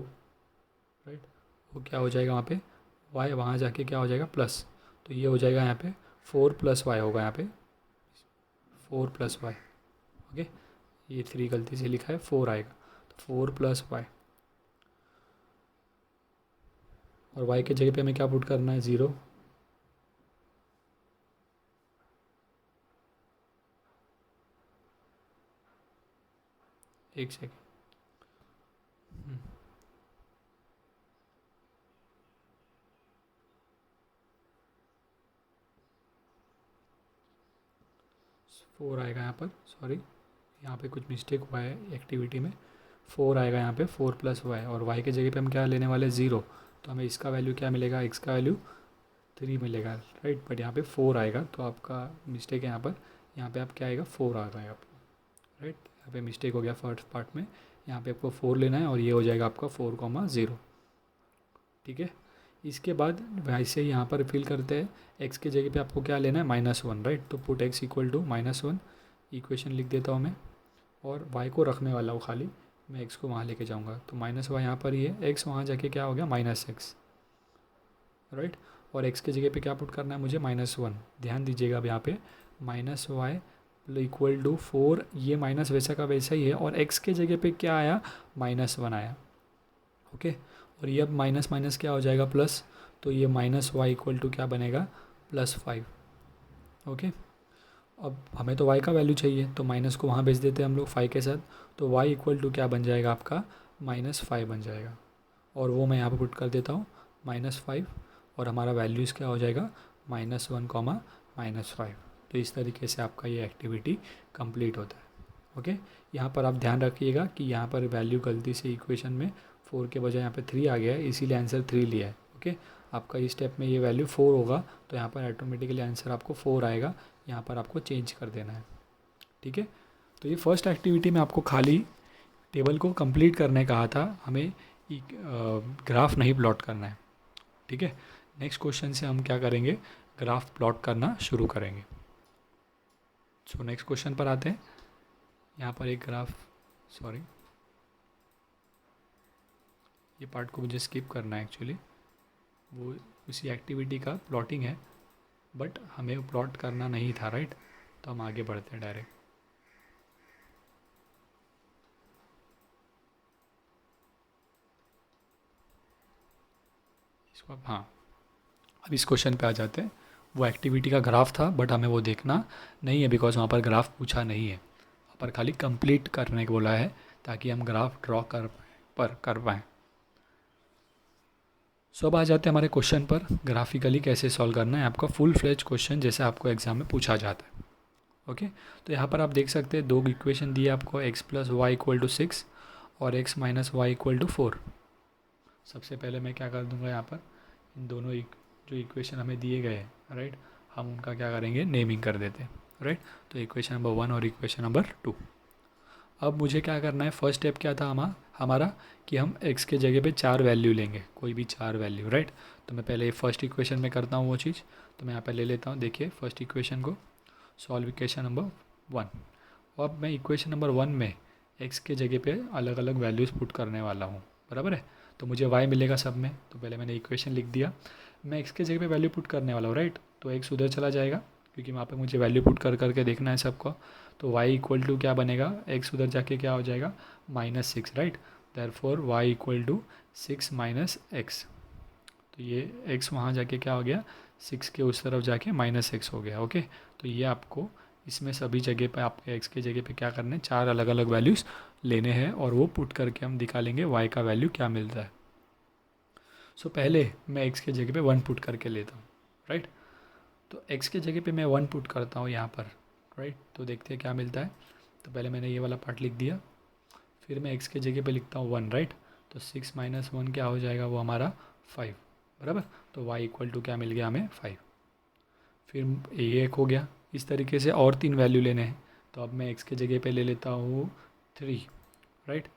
राइट वो क्या हो जाएगा वहाँ पे, y वहाँ जाके क्या हो जाएगा, प्लस। तो ये हो जाएगा यहाँ पे 4 + y होगा, यहाँ पे 4 + y। ओके, ये 3 गलती से लिखा है, 4 आएगा, तो 4 + y, और y के जगह पे हमें क्या पुट करना है, 0। एक सेकेंड, 4 आएगा यहाँ पर, सॉरी यहाँ पे कुछ मिस्टेक हुआ है एक्टिविटी में। 4 आएगा यहाँ पे, 4 + y, और y के जगह पे हम क्या लेने वाले, 0। तो हमें इसका वैल्यू क्या मिलेगा, x का वैल्यू 3 मिलेगा, राइट। बट यहाँ पे 4 आएगा, तो आपका मिस्टेक है यहाँ पे आप क्या आएगा, 4 आ गया आपको, राइट। यहाँ पे मिस्टेक हो गया फर्स्ट पार्ट में, यहाँ पे आपको 4 लेना है, और ये हो जाएगा आपका 4, 0। ठीक है, इसके बाद वैसे ही यहाँ पर फिल करते हैं, x के जगह पे आपको क्या लेना है, -1, राइट। तो put x equal to -1, equation लिख देता हूँ मैं। और y को रखने वाला हूँ खाली, मैं x को वहाँ लेके जाऊँगा, तो माइनस वाई यहाँ पर ही है, x वहाँ जाके क्या हो गया माइनस एक्स, राइट। और x की जगह पे क्या पुट करना है मुझे, -1। ध्यान दीजिएगा अब यहाँ पे माइनस वाई इक्वल टू 4, ये माइनस वैसा का वैसा ही है, और x के जगह पे क्या आया, -1 आया, ओके। और ये अब माइनस माइनस क्या हो जाएगा, प्लस, तो ये माइनस वाई इक्वल टू क्या बनेगा, +5, ओके। अब हमें तो y का वैल्यू चाहिए, तो माइनस को वहाँ भेज देते हैं हम लोग 5 के साथ, तो y इक्वल टू क्या बन जाएगा आपका, -5 बन जाएगा। और वो मैं यहाँ पे पुट कर देता हूँ -5, और हमारा वैल्यूज़ क्या हो जाएगा, -1, -5। तो इस तरीके से आपका ये एक्टिविटी कंप्लीट होता है, ओके। यहाँ पर आप ध्यान रखिएगा कि यहाँ पर वैल्यू गलती से इक्वेशन में 4 के बजाय यहाँ पे 3 आ गया है, इसीलिए आंसर 3 लिया है, ओके। आपका इस स्टेप में ये वैल्यू 4 होगा, तो यहाँ पर ऑटोमेटिकली आंसर आपको 4 आएगा, यहाँ पर आपको चेंज कर देना है, ठीक है। तो ये फर्स्ट एक्टिविटी में आपको खाली टेबल को कंप्लीट करने कहा था, हमें ग्राफ नहीं प्लॉट करना है, ठीक है। नेक्स्ट क्वेश्चन से हम क्या करेंगे, ग्राफ प्लॉट करना शुरू करेंगे। सो नेक्स्ट क्वेश्चन पर आते हैं। यहाँ पर एक ग्राफ, सॉरी ये पार्ट को मुझे स्किप करना है एक्चुअली, वो उसी एक्टिविटी का प्लॉटिंग है, बट हमें प्लॉट करना नहीं था, राइट। तो हम आगे बढ़ते हैं डायरेक्ट। इसको हाँ, अब इस क्वेश्चन पे आ जाते हैं। वो एक्टिविटी का ग्राफ था, बट हमें वो देखना नहीं है, बिकॉज वहाँ पर ग्राफ पूछा नहीं है, वहाँ पर खाली कंप्लीट करने को बोला है, ताकि हम ग्राफ ड्रॉ कर पाएँ। सो अब आ जाते हैं हमारे क्वेश्चन पर, ग्राफिकली कैसे सॉल्व करना है, आपका फुल फ्लेज क्वेश्चन जैसे आपको एग्जाम में पूछा जाता है, ओके। तो यहाँ पर आप देख सकते हैं 2 इक्वेशन दिए आपको, x + y = 6 और x - y = 4। सबसे पहले मैं क्या कर दूंगा, यहाँ पर इन दोनों जो इक्वेशन हमें दिए गए हैं, राइट, हम उनका क्या करेंगे, नेमिंग कर देते हैं, राइट। तो इक्वेशन नंबर 1 और इक्वेशन नंबर 2। अब मुझे क्या करना है, फर्स्ट स्टेप क्या था हमारा कि हम x के जगह पे 4 वैल्यू लेंगे, कोई भी 4 वैल्यू, राइट। तो मैं पहले फर्स्ट इक्वेशन में करता हूँ वो चीज़, तो मैं यहाँ पर ले लेता हूँ, देखिए फर्स्ट इक्वेशन को, सॉल्व इक्वेशन नंबर 1। अब मैं इक्वेशन नंबर 1 में x के जगह पे अलग अलग वैल्यूज़ पुट करने वाला हूँ, बराबर है। तो मुझे y मिलेगा सब में, तो पहले मैंने इक्वेशन लिख दिया, मैं x के जगह पे वैल्यू पुट करने वाला हूँ, राइट। तो x उधर चला जाएगा, क्योंकि वहाँ पे मुझे वैल्यू पुट कर करके देखना है सबको। तो y इक्वल टू क्या बनेगा, x उधर जाके क्या हो जाएगा, -6, right. Therefore y equal to 6 - x। तो ये x वहाँ जाके क्या हो गया, 6 के उस तरफ जाके -x हो गया, ओके। तो ये आपको इसमें सभी जगह पे आपके x के जगह पे क्या करने हैं, 4 अलग अलग वैल्यूज़ लेने हैं, और वो पुट करके हम दिखा लेंगे y का वैल्यू क्या मिलता है। सो पहले मैं x के जगह पे 1 पुट करके लेता हूँ, राइट। तो x के जगह पे मैं 1 पुट करता हूँ यहाँ पर, राइट। तो देखते हैं क्या मिलता है। तो पहले मैंने ये वाला पार्ट लिख दिया, फिर मैं x के जगह पे लिखता हूँ 1, राइट। तो 6 - 1 क्या हो जाएगा, वो हमारा 5, बराबर। तो y इक्वल टू क्या मिल गया हमें, 5। फिर ये एक हो गया, इस तरीके से और 3 वैल्यू लेने हैं। तो अब मैं x के जगह पे ले लेता हूँ 3, राइट।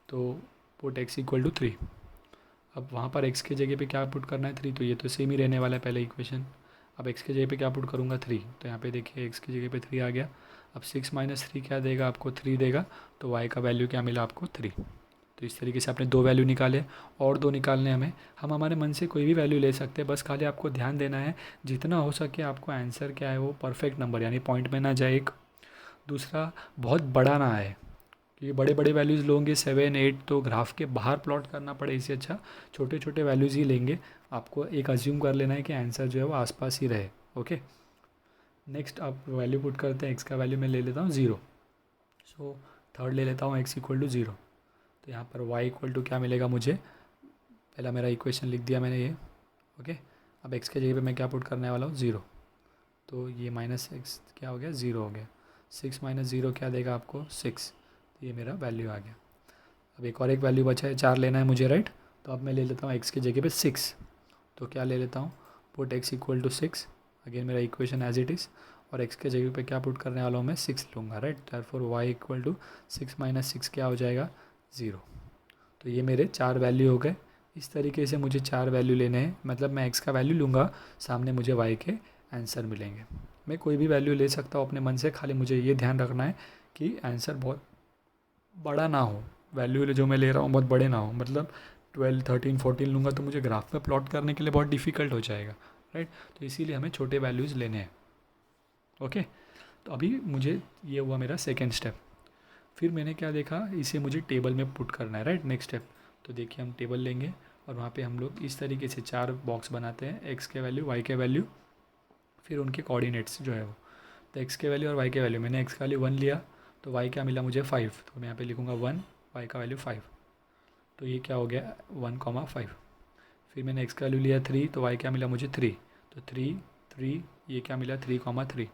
तो पुट x इक्वल टू 3। अब वहाँ पर x के जगह पे क्या पुट करना है, 3, तो ये तो सेम ही रहने वाला है पहले इक्वेशन। अब x के जगह पे क्या पुट करूँगा, 3, तो यहाँ पे देखिए x की जगह पे 3 आ गया। अब 6 - 3 क्या देगा आपको, 3 देगा। तो y का वैल्यू क्या मिला आपको, 3। तो इस तरीके से आपने 2 वैल्यू निकाले, और 2 निकालने हमें, हम हमारे मन से कोई भी वैल्यू ले सकते हैं, बस खाली आपको ध्यान देना है जितना हो सके आपको आंसर क्या है वो परफेक्ट नंबर, यानी पॉइंट में ना जाए, एक दूसरा बहुत बड़ा ना आए, क्योंकि बड़े बड़े वैल्यूज़ लोगे 7, 8 तो ग्राफ के बाहर प्लॉट करना पड़े, इससे अच्छा छोटे छोटे वैल्यूज़ ही लेंगे। आपको एक अज्यूम कर लेना है कि आंसर जो है वो आसपास ही रहे, ओके। नेक्स्ट आप वैल्यू पुट करते हैं, x का वैल्यू मैं ले लेता हूँ 0। सो थर्ड ले लेता हूँ x इक्वल टू 0। तो यहाँ पर y इक्वल टू क्या मिलेगा मुझे, पहला मेरा इक्वेशन लिख दिया मैंने ये, ओके। अब x के जगह पे मैं क्या पुट करने वाला हूँ, 0। तो ये -x क्या हो गया, 0 हो गया। 6 - 0 क्या देगा आपको, 6। तो ये मेरा वैल्यू आ गया। अब एक और एक वैल्यू बचा है, 4 लेना है मुझे, राइट। तो अब मैं ले लेता हूँ x की जगह पे 6। तो क्या ले लेता हूँ, put x equal to 6, again मेरा इक्वेशन एज इट इज़। और x के जगह पे क्या पुट करने वाला हूँ मैं, 6 लूँगा, right. Therefore y equal to 6 - 6 क्या हो जाएगा, 0। तो ये मेरे 4 वैल्यू हो गए। इस तरीके से मुझे 4 वैल्यू लेने हैं, मतलब मैं x का वैल्यू लूँगा, सामने मुझे y के आंसर मिलेंगे। मैं कोई भी वैल्यू ले सकता हूँ अपने मन से, खाली मुझे ये ध्यान रखना है कि आंसर बहुत बड़ा ना हो, वैल्यू जो मैं ले रहा हूँ बहुत बड़े ना हो, मतलब 12, 13, 14 लूँगा तो मुझे ग्राफ में प्लॉट करने के लिए बहुत डिफ़िकल्ट हो जाएगा, राइट। तो इसीलिए हमें छोटे वैल्यूज़ लेने हैं। ओके, तो अभी मुझे ये हुआ मेरा सेकेंड स्टेप। फिर मैंने क्या देखा, इसे मुझे टेबल में पुट करना है, राइट। नेक्स्ट स्टेप, तो देखिए हम टेबल लेंगे और वहाँ पे हम लोग इस तरीके से 4 बॉक्स बनाते हैं, एक्स के वैल्यू, वाई के वैल्यू, फिर उनके कोऑर्डिनेट्स जो है वो। तो एक्स के वैल्यू और वाई के वैल्यू, मैंने एक्स का वैल्यू 1 लिया तो वाई क्या मिला मुझे 5, तो मैं यहाँ पे लिखूँगा 1, वाई का वैल्यू 5, तो ये क्या हो गया 1,5। फिर मैंने एक्स का वैल्यू लिया 3, तो वाई क्या मिला मुझे 3, तो 3, 3, ये क्या मिला 3,3।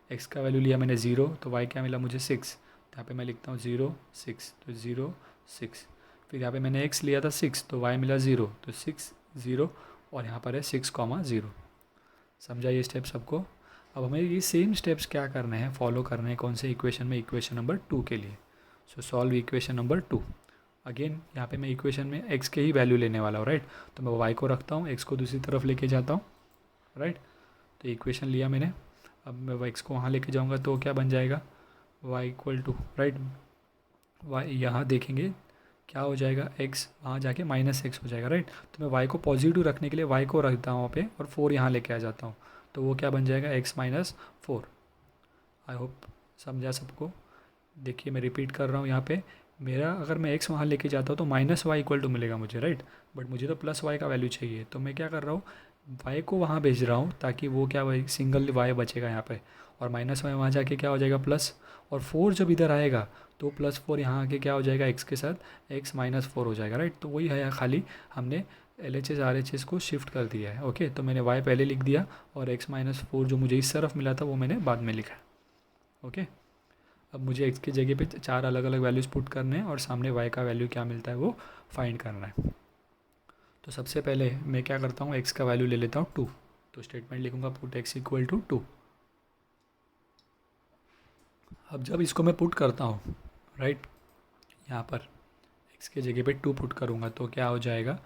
एक्स का वैल्यू लिया मैंने 0, तो वाई क्या मिला मुझे 6, तो यहाँ पे मैं लिखता हूँ 0, 6, तो 0, 6। फिर यहाँ पे मैंने एक्स लिया था 6, तो वाई मिला 0, तो 6, 0, और यहाँ पर है 6,0। समझा ये स्टेप सबको। अब हमें ये सेम स्टेप्स क्या करने हैं, फॉलो करने हैं, कौन से इक्वेशन में, इक्वेशन नंबर 2 के लिए। सो सॉल्व इक्वेशन नंबर 2। अगेन यहाँ पे मैं इक्वेशन में एक्स के ही वैल्यू लेने वाला हूँ, राइट। तो मैं वाई को रखता हूँ, एक्स को दूसरी तरफ लेके जाता हूँ, राइट। तो इक्वेशन लिया मैंने, अब मैं एक्स को वहाँ लेके जाऊँगा तो क्या बन जाएगा, y equal to, right, y यहाँ देखेंगे क्या हो जाएगा, एक्स वहाँ जाके -x हो जाएगा, राइट। तो मैं वाई को पॉजिटिव रखने के लिए वाई को रखता हूँ वहाँ पे और 4 यहाँ लेके आ जाता हूँ, तो वो क्या बन जाएगा x-4। आई होप समझा सबको। देखिए मैं रिपीट कर रहा हूँ यहाँ पे, मेरा अगर मैं x वहाँ लेके जाता हूँ तो -y इक्वल टू मिलेगा मुझे, राइट। बट मुझे तो +y का वैल्यू चाहिए, तो मैं क्या कर रहा हूँ, y को वहाँ भेज रहा हूँ ताकि वो क्या, वही सिंगल y बचेगा यहाँ पे, और -y वहाँ जाके क्या हो जाएगा प्लस, और 4 जब इधर आएगा तो +4 यहाँ आके क्या हो जाएगा x के साथ x-4 हो जाएगा, राइट। तो वही है, खाली हमने LHS RHS को शिफ्ट कर दिया है। ओके, तो मैंने y पहले लिख दिया और x-4 जो मुझे इस तरफ मिला था वो मैंने बाद में लिखा। ओके, अब मुझे x की जगह पे 4 अलग अलग वैल्यूज़ पुट करने हैं और सामने y का वैल्यू क्या मिलता है वो फाइंड करना है। तो सबसे पहले मैं क्या करता हूँ, x का वैल्यू ले लेता हूँ 2, तो स्टेटमेंट लिखूँगा पुट x इक्वल टू 2। अब जब इसको मैं पुट करता हूँ, राइट, यहाँ पर x के जगह पे 2 पुट करूँगा तो क्या हो जाएगा,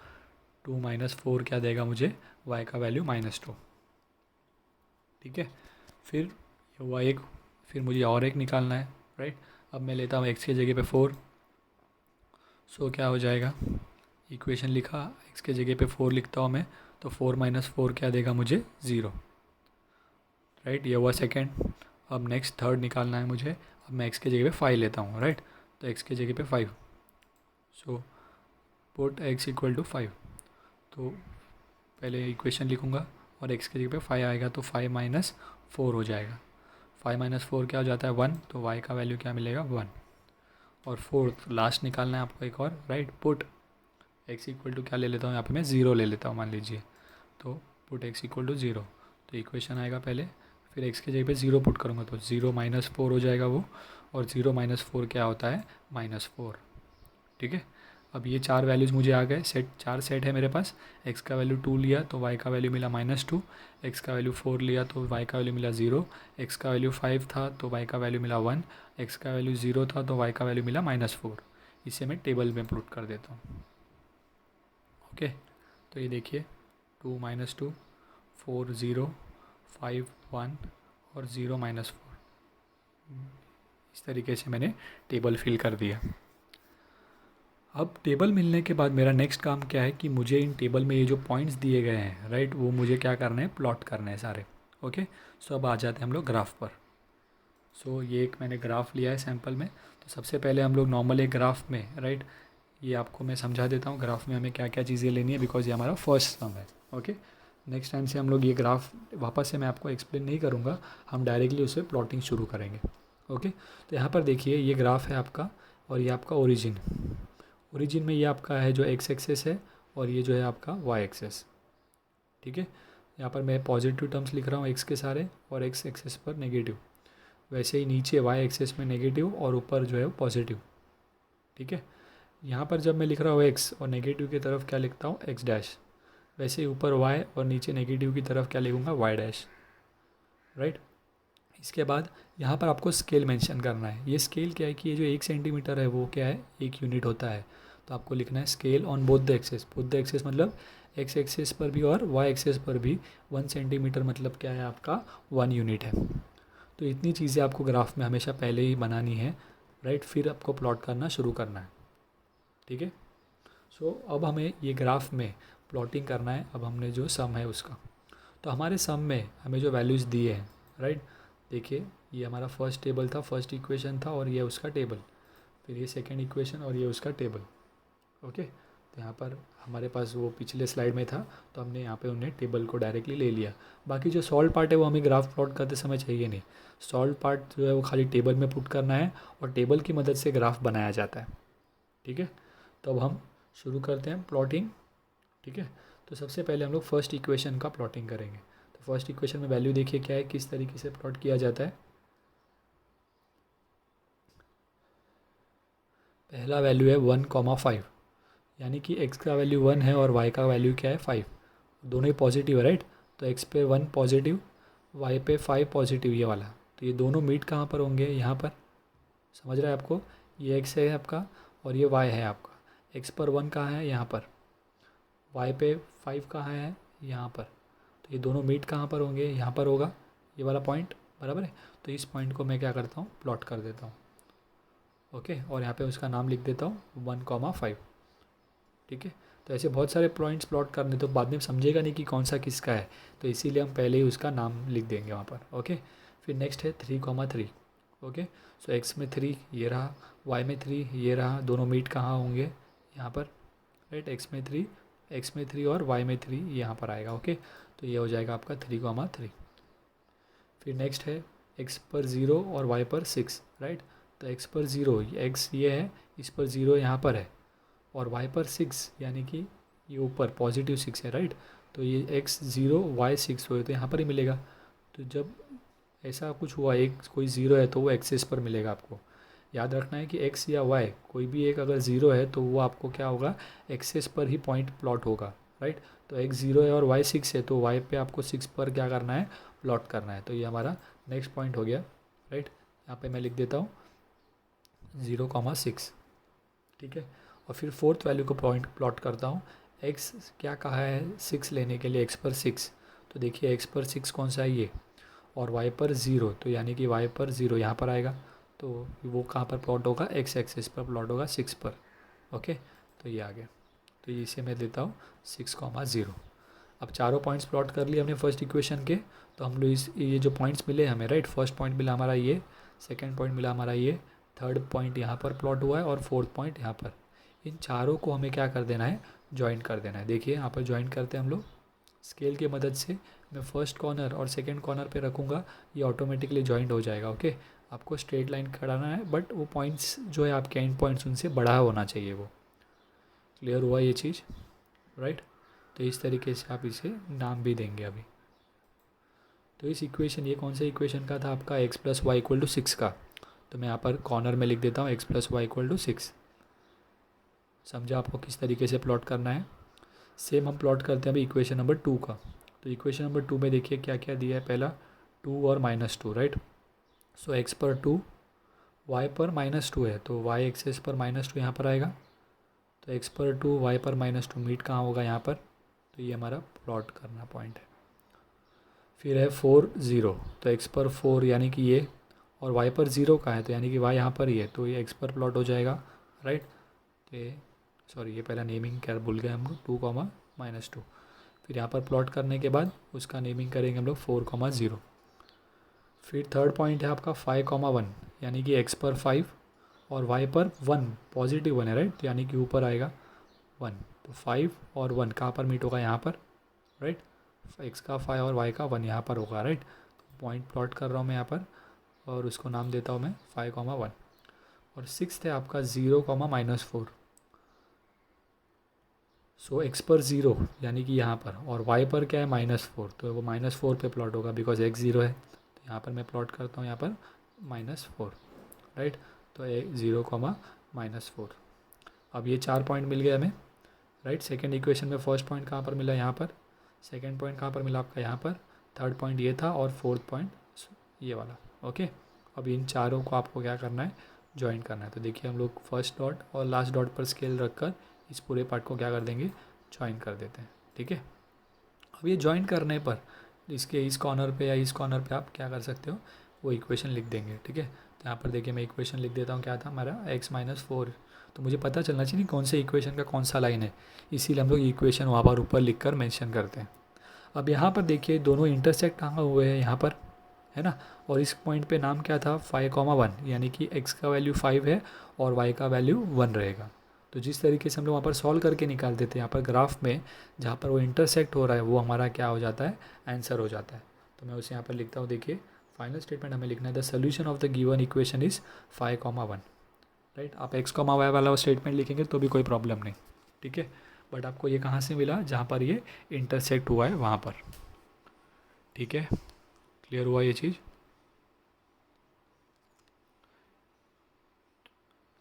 2 - 4 क्या देगा मुझे, y का वैल्यू -2। ठीक है, फिर ये हुआ एक, फिर मुझे और एक निकालना है, राइट। अब मैं लेता हूँ x की जगह पे 4, सो क्या हो जाएगा, इक्वेशन लिखा, x के जगह पे 4 लिखता हूँ मैं, तो 4 - 4 क्या देगा मुझे 0, राइट। ये हुआ सेकेंड। अब नेक्स्ट थर्ड निकालना है मुझे, अब मैं x के जगह पे 5 लेता हूँ, राइट। तो x के जगह पे 5, so put x equal to 5। तो पहले इक्वेशन लिखूँगा और x की जगह पे 5 आएगा तो 5 - 4 हो जाएगा। 5 - 4 क्या हो जाता है 1, तो y का वैल्यू क्या मिलेगा 1। और फोर्थ लास्ट निकालना है आपको एक और, right. Put x equal to क्या ले लेता हूँ यहाँ पे मैं 0 ले लेता हूँ मान लीजिए, तो पुट x इक्वल टू 0। तो इक्वेशन आएगा पहले, फिर x की जगह पे 0 पुट करूँगा तो 0 - 4 हो जाएगा वो, और 0 - 4 क्या होता है -4। ठीक है, अब ये 4 वैल्यूज़ मुझे आ गए, सेट 4 सेट है मेरे पास। x का वैल्यू 2 लिया तो y का वैल्यू मिला -2, x का वैल्यू 4 लिया तो y का वैल्यू मिला 0, x का वैल्यू 5 था तो y का वैल्यू मिला 1, x का वैल्यू 0 था तो y का वैल्यू मिला -4। इसे मैं टेबल में पुट कर देता हूँ। ओके, तो ये देखिए 2 - 2, 4 0, 5 1 और 0 -4, इस तरीके से मैंने टेबल फिल कर दिया। अब टेबल मिलने के बाद मेरा नेक्स्ट काम क्या है कि मुझे इन टेबल में ये जो पॉइंट्स दिए गए हैं, राइट, वो मुझे क्या करना है, प्लॉट करना है सारे। ओके, सो अब आ जाते हैं हम लोग ग्राफ पर। सो ये एक मैंने ग्राफ लिया है सैम्पल में, तो सबसे पहले हम लोग नॉर्मल एक ग्राफ में, राइट, ये आपको मैं समझा देता हूँ ग्राफ में हमें क्या क्या चीज़ें लेनी है, बिकॉज ये हमारा फर्स्ट सम है। ओके, नेक्स्ट टाइम से हम लोग ये ग्राफ वापस से मैं आपको एक्सप्लेन नहीं करूँगा, हम डायरेक्टली उसे प्लॉटिंग शुरू करेंगे। ओके, तो यहाँ पर देखिए ये ग्राफ है आपका, और ये आपका ओरिजिन। ओरिजिन में ये आपका है जो एक्स एक्सेस है, और ये जो है आपका वाई एक्सेस। ठीक है, यहाँ पर मैं पॉजिटिव टर्म्स लिख रहा हूँ एक्स के सारे, और एक्स एक्सेस पर नेगेटिव। वैसे ही नीचे वाई एक्सेस में नेगेटिव और ऊपर जो है वो पॉजिटिव। ठीक है, यहाँ पर जब मैं लिख रहा हूँ एक्स और नेगेटिव की तरफ क्या लिखता हूँ एक्स डैश, वैसे ही ऊपर वाई और नीचे नेगेटिव की तरफ क्या लिखूँगा वाई डैश, राइट। इसके बाद यहाँ पर आपको स्केल मेंशन करना है। ये स्केल क्या है कि ये जो 1 सेंटीमीटर है वो क्या है, 1 यूनिट होता है। तो आपको लिखना है scale on both the axes. Both the axes मतलब एक्स एक्सेस पर भी और वाई एक्सेस पर भी 1 सेंटीमीटर मतलब क्या है आपका 1 यूनिट है। तो इतनी चीज़ें आपको ग्राफ में हमेशा पहले ही बनानी है, राइट, फिर आपको प्लॉट करना शुरू करना है, ठीक है। सो अब हमें ये ग्राफ में प्लॉटिंग करना है। अब हमने जो सम है उसका, तो हमारे सम में हमें जो वैल्यूज़ दिए हैं, राइट, देखिए ये हमारा फर्स्ट टेबल था, फर्स्ट इक्वेशन था, और ये उसका टेबल, फिर ये सेकेंड इक्वेशन और ये उसका टेबल, ओके। तो यहाँ पर हमारे पास वो पिछले स्लाइड में था, तो हमने यहाँ पे उन्हें टेबल को डायरेक्टली ले लिया। बाकी जो सॉल्व पार्ट है वो हमें ग्राफ प्लॉट करते समय चाहिए नहीं। सॉल्व पार्ट जो है वो खाली टेबल में पुट करना है और टेबल की मदद से ग्राफ बनाया जाता है, ठीक है। तो अब हम शुरू करते हैं प्लॉटिंग, ठीक है। तो सबसे पहले हम लोग फर्स्ट इक्वेशन का प्लॉटिंग करेंगे। तो फर्स्ट इक्वेशन में वैल्यू देखिए क्या है, किस तरीके से प्लॉट किया जाता है। पहला वैल्यू है 1,5, यानी कि x का वैल्यू 1 है और y का वैल्यू क्या है 5, दोनों ही पॉजिटिव है, राइट। तो x पे 1 पॉजिटिव, y पे 5 पॉजिटिव, ये वाला। तो ये दोनों मीट कहाँ पर होंगे, यहाँ पर, समझ रहा है आपको। ये x है आपका और ये y है आपका। x पर 1 कहाँ है, यहाँ पर। y पे 5 कहाँ है, यहाँ पर। तो ये दोनों मीट कहाँ पर होंगे, यहाँ पर होगा, ये वाला पॉइंट, बराबर है। तो इस पॉइंट को मैं क्या करता हूँ, प्लॉट कर देता हूँ, ओके। और यहाँ पे उसका नाम लिख देता हूँ 1,5, ठीक है। तो ऐसे बहुत सारे पॉइंट्स प्लॉट करने, तो बाद में समझेगा नहीं कि कौन सा किसका है, तो इसीलिए हम पहले ही उसका नाम लिख देंगे वहाँ पर, ओके। फिर नेक्स्ट है 3,3, ओके। सो x में 3 ये रहा, y में 3 ये रहा, दोनों मीट कहाँ होंगे, यहाँ पर, राइट। x में 3 और y में 3 यहाँ पर आएगा, ओके। तो ये हो जाएगा आपका 3,3। फिर नेक्स्ट है x पर 0 और y पर 6, राइट। तो x पर 0, x ये है, इस पर 0 यहाँ पर है, और y पर 6, यानी कि ये ऊपर पॉजिटिव 6 है, राइट। तो ये x 0 y 6 हुए तो यहाँ पर ही मिलेगा। तो जब ऐसा कुछ हुआ, एक कोई ज़ीरो है, तो वो एक्सेस पर मिलेगा आपको। याद रखना है कि x या y कोई भी एक अगर ज़ीरो है तो वो आपको क्या होगा, एक्सेस पर ही पॉइंट प्लॉट होगा, राइट। तो x 0 है और y 6 है, तो y पे आपको 6 पर क्या करना है, प्लॉट करना है। तो ये हमारा नेक्स्ट पॉइंट हो गया, राइट। यहाँ पे मैं लिख देता हूँ 0,6, ठीक है। और फिर फोर्थ वैल्यू को पॉइंट प्लॉट करता हूँ। x क्या कहा है, 6 लेने के लिए, x पर 6। तो देखिए x पर 6 कौन सा है, ये, और y पर 0, तो यानी कि y पर 0 यहाँ पर आएगा। तो वो कहाँ पर प्लॉट होगा, x एक्सिस पर प्लॉट होगा, 6 पर, ओके। तो ये आ गया। तो इसे मैं देता हूँ 6,0। अब चारों पॉइंट्स प्लॉट कर लिए हमने फर्स्ट इक्वेशन के। तो हम लोग ये जो पॉइंट्स मिले हमें, राइट, फर्स्ट पॉइंट मिला हमारा ये, सेकेंड पॉइंट मिला हमारा ये, थर्ड पॉइंट यहाँ पर प्लॉट हुआ है, और फोर्थ पॉइंट यहाँ पर। इन चारों को हमें क्या कर देना है, ज्वाइन कर देना है। देखिए यहाँ पर ज्वाइन करते हैं हम लोग स्केल की मदद से। मैं फर्स्ट कॉर्नर और सेकंड कॉर्नर पे रखूँगा, ये ऑटोमेटिकली जॉइंट हो जाएगा, ओके। आपको स्ट्रेट लाइन कराना है, बट वो पॉइंट्स जो है आपके एंड पॉइंट्स, उनसे बड़ा होना चाहिए वो। क्लियर हुआ ये चीज़, राइट। तो इस तरीके से आप इसे नाम भी देंगे अभी। तो इस इक्वेशन, ये कौन सा इक्वेशन का था आपका, x + y = 6 का। तो मैं यहाँ पर कॉर्नर में लिख देता हूँ x + y = 6। समझा आपको किस तरीके से प्लॉट करना है। सेम हम प्लॉट करते हैं अभी इक्वेशन नंबर 2 का। तो इक्वेशन नंबर 2 में देखिए क्या क्या दिया है। पहला 2 और -2, राइट। सो x पर 2, y पर -2 है, तो y एक्सेस पर -2 यहाँ पर आएगा। तो x पर 2, y पर -2 मीट कहाँ होगा, यहाँ पर। तो ये हमारा प्लॉट करना पॉइंट है। फिर है 4, 0, तो x पर 4 यानी कि ये, और y पर 0 का है, तो यानी कि y यहाँ पर ही है, तो ये x पर प्लॉट हो जाएगा, राइट। तो सॉरी, ये पहला नेमिंग क्या भूल गए हम लोग, 2, -2। फिर यहाँ पर प्लॉट करने के बाद उसका नेमिंग करेंगे हम लोग 4, 0। फिर थर्ड पॉइंट है आपका 5, 1, यानी कि x पर 5 और y पर 1, पॉजिटिव 1 है, राइट। तो यानी कि ऊपर आएगा 1। तो 5 और 1 कहाँ पर मीट होगा, यहाँ पर, राइट। x का 5 और y का 1 यहाँ पर होगा, राइट। तो पॉइंट प्लॉट कर रहा हूँ मैं यहाँ पर, और उसको नाम देता हूँ मैं 5, 1। और सिक्स्थ है आपका 0, -4। सो x पर 0 यानी कि यहाँ पर, और y पर क्या है, -4, तो वो -4 पे प्लॉट होगा, बिकॉज x 0 है। तो यहाँ पर मैं प्लॉट करता हूँ यहाँ पर -4, राइट। तो 0, -4। अब ये 4 पॉइंट मिल गए हमें, राइट। सेकेंड इक्वेशन में फर्स्ट पॉइंट कहाँ पर मिला, यहाँ पर। सेकेंड पॉइंट कहाँ पर मिला आपका, यहाँ पर। थर्ड पॉइंट ये था, और फोर्थ पॉइंट ये वाला, ओके। अब इन चारों को आपको क्या करना है, ज्वाइन करना है। तो देखिए हम लोग फर्स्ट डॉट और लास्ट डॉट पर स्केल रखकर इस पूरे पार्ट को क्या कर देंगे, ज्वाइन कर देते हैं, ठीक है। अब ये ज्वाइन करने पर इसके इस कॉर्नर पे या इस कॉर्नर पे आप क्या कर सकते हो, वो इक्वेशन लिख देंगे, ठीक है। तो यहाँ पर देखिए मैं इक्वेशन लिख देता हूँ, क्या था हमारा x-4। तो मुझे पता चलना चाहिए कौन से इक्वेशन का कौन सा लाइन है, इसीलिए हम लोग इक्वेशन वहाँ पर ऊपर लिख कर मैंशन करते हैं। अब यहाँ पर देखिए दोनों इंटरसेक्ट कहाँ हुए हैं, यहाँ पर, है ना। और इस पॉइंट पे नाम क्या था, 5,1, यानी कि x का वैल्यू 5 है और y का वैल्यू 1 रहेगा। तो जिस तरीके से हम लोग वहाँ पर सॉल्व करके निकाल देते हैं, यहाँ पर ग्राफ में जहाँ पर वो इंटरसेक्ट हो रहा है वो हमारा क्या हो जाता है, आंसर हो जाता है। तो मैं उसे यहाँ पर लिखता हूँ, देखिए फाइनल स्टेटमेंट हमें लिखना है, the solution of the given equation is 5,1, right. आप x,y वाला स्टेटमेंट लिखेंगे तो भी कोई प्रॉब्लम नहीं, ठीक है। बट आपको ये कहाँ से मिला, जहाँ पर ये इंटरसेक्ट हुआ है वहाँ पर, ठीक है। क्लियर हुआ ये चीज़।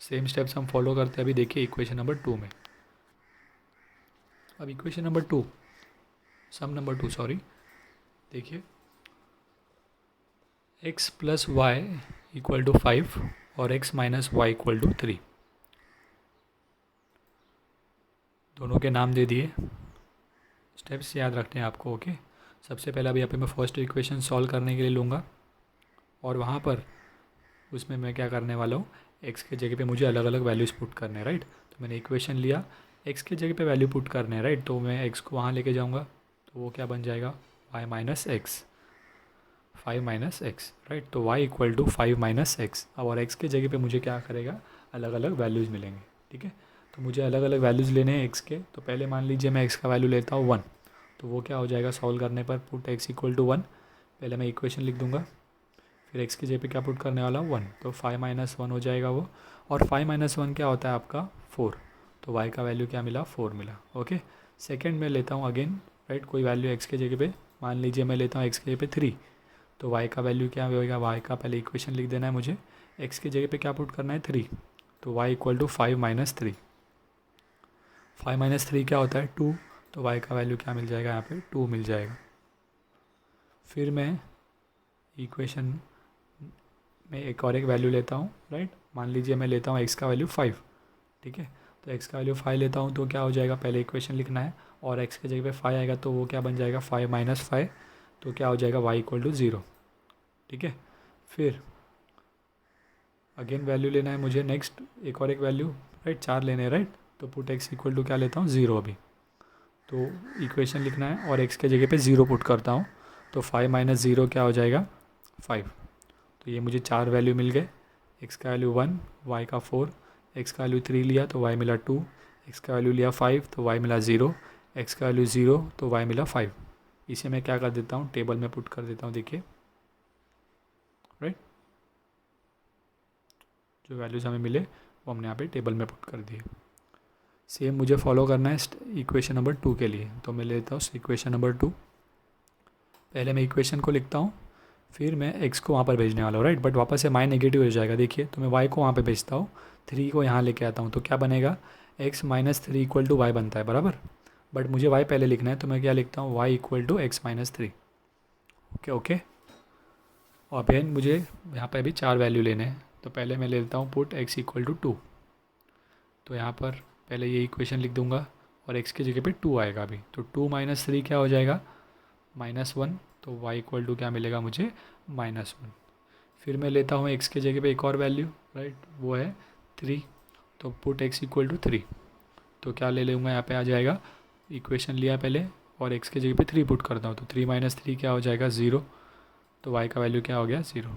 सेम स्टेप्स हम फॉलो करते हैं अभी, देखिए इक्वेशन नंबर 2 में। अब equation number 2, sum number 2 sorry, देखिए x plus Y equal to 5 और x minus y equal to 3, दोनों के नाम दे दिए। स्टेप्स याद रखने हैं आपको, ओके। सबसे पहले अभी यहाँ पे मैं फर्स्ट इक्वेशन सॉल्व करने के लिए लूँगा, और वहाँ पर उसमें मैं क्या करने वाला हूँ, x के जगह पे मुझे अलग अलग वैल्यूज़ पुट करने हैं, राइट। तो मैंने इक्वेशन लिया, x के जगह पे वैल्यू पुट करने हैं, राइट। तो मैं x को वहाँ लेके जाऊँगा, तो वो क्या बन जाएगा, y minus x, 5 minus x, right. तो y equal to 5 minus x. अब और x के जगह पे मुझे क्या करेगा, अलग अलग वैल्यूज़ मिलेंगे, ठीक है। तो मुझे अलग अलग वैल्यूज़ लेने हैं x के। तो पहले मान लीजिए मैं x का वैल्यू लेता हूँ 1, तो वो क्या हो जाएगा, सॉल्व करने पर पुट x इक्वल टू 1, पहले मैं इक्वेशन लिख दूँगा, फिर x की जगह पे क्या पुट करने वाला हूँ 1, तो 5 माइनस 1 हो जाएगा वो। और 5 माइनस 1 क्या होता है आपका 4, तो y का वैल्यू क्या मिला, 4 मिला, ओके। सेकेंड में लेता हूँ अगेन, राइट, कोई वैल्यू x के जगह पे, मान लीजिए मैं लेता हूँ x के जगह पे 3, तो y का वैल्यू क्या होगा, y का पहले इक्वेशन लिख देना है मुझे, x की जगह पे क्या पुट करना है 3, तो y equal to 5 minus 3, 5 minus 3 क्या होता है 2, तो y का वैल्यू क्या मिल जाएगा, यहाँ पे 2 मिल जाएगा। फिर मैं इक्वेशन में एक और एक वैल्यू लेता हूँ, राइट। मान लीजिए मैं लेता हूँ x का वैल्यू 5, ठीक है। तो x का वैल्यू 5 लेता हूँ, तो क्या हो जाएगा, पहले इक्वेशन लिखना है, और x के जगह पे 5 आएगा तो वो क्या बन जाएगा, 5 माइनस 5, तो क्या हो जाएगा y इक्वल टू 0, ठीक है। फिर अगेन वैल्यू लेना है मुझे, नेक्स्ट एक और एक वैल्यू, राइट, 4 लेने हैं, राइट। तो पुट x इक्वल टू क्या लेता हूँ 0 अभी, तो इक्वेशन लिखना है और x के जगह पे 0 पुट करता हूँ, तो 5 माइनस 0 क्या हो जाएगा 5। तो ये मुझे 4 वैल्यू मिल गए, x का वैल्यू 1, y का 4, x का वैल्यू 3 लिया तो y मिला 2, x का वैल्यू लिया 5 तो y मिला 0, x का वैल्यू 0 तो y मिला 5। इसे मैं क्या कर देता हूँ, टेबल में पुट कर देता हूँ, देखिए, राइट। जो वैल्यूज़ हमें मिले वो हमने यहाँ पे टेबल में पुट कर दिए। सेम मुझे फॉलो करना है इक्वेशन नंबर 2 के लिए, तो मैं लेता हूँ इक्वेशन नंबर 2, पहले मैं इक्वेशन को लिखता हूँ, फिर मैं x को वहाँ पर भेजने वाला हूँ, राइट। बट वापस से माई नेगेटिव हो जाएगा, देखिए, तो मैं y को वहाँ पे भेजता हूँ, 3 को यहाँ लेके आता हूँ, तो क्या बनेगा, x minus 3 equal to y बनता है, बराबर। बट मुझे y पहले लिखना है, तो मैं क्या लिखता हूँ, y equal to x minus 3, okay okay. और फिर मुझे यहाँ पर भी 4 वैल्यू लेने हैं, तो पहले मैं लेता हूँ पुट x इक्वल टू 2, तो यहाँ पर पहले ये इक्वेशन लिख दूँगा और x की जगह पे 2 आएगा अभी, तो 2 माइनस 3 क्या हो जाएगा, -1, तो y इक्वल टू क्या मिलेगा मुझे, -1। फिर मैं लेता हूँ x के जगह पे एक और वैल्यू, राइट, वो है 3, तो पुट x इक्वल टू 3, तो क्या ले लूँगा, यहाँ पे आ जाएगा, इक्वेशन लिया पहले और x के जगह पे 3 पुट करता हूँ, तो 3 माइनस 3 क्या हो जाएगा 0, तो y का वैल्यू क्या हो गया 0।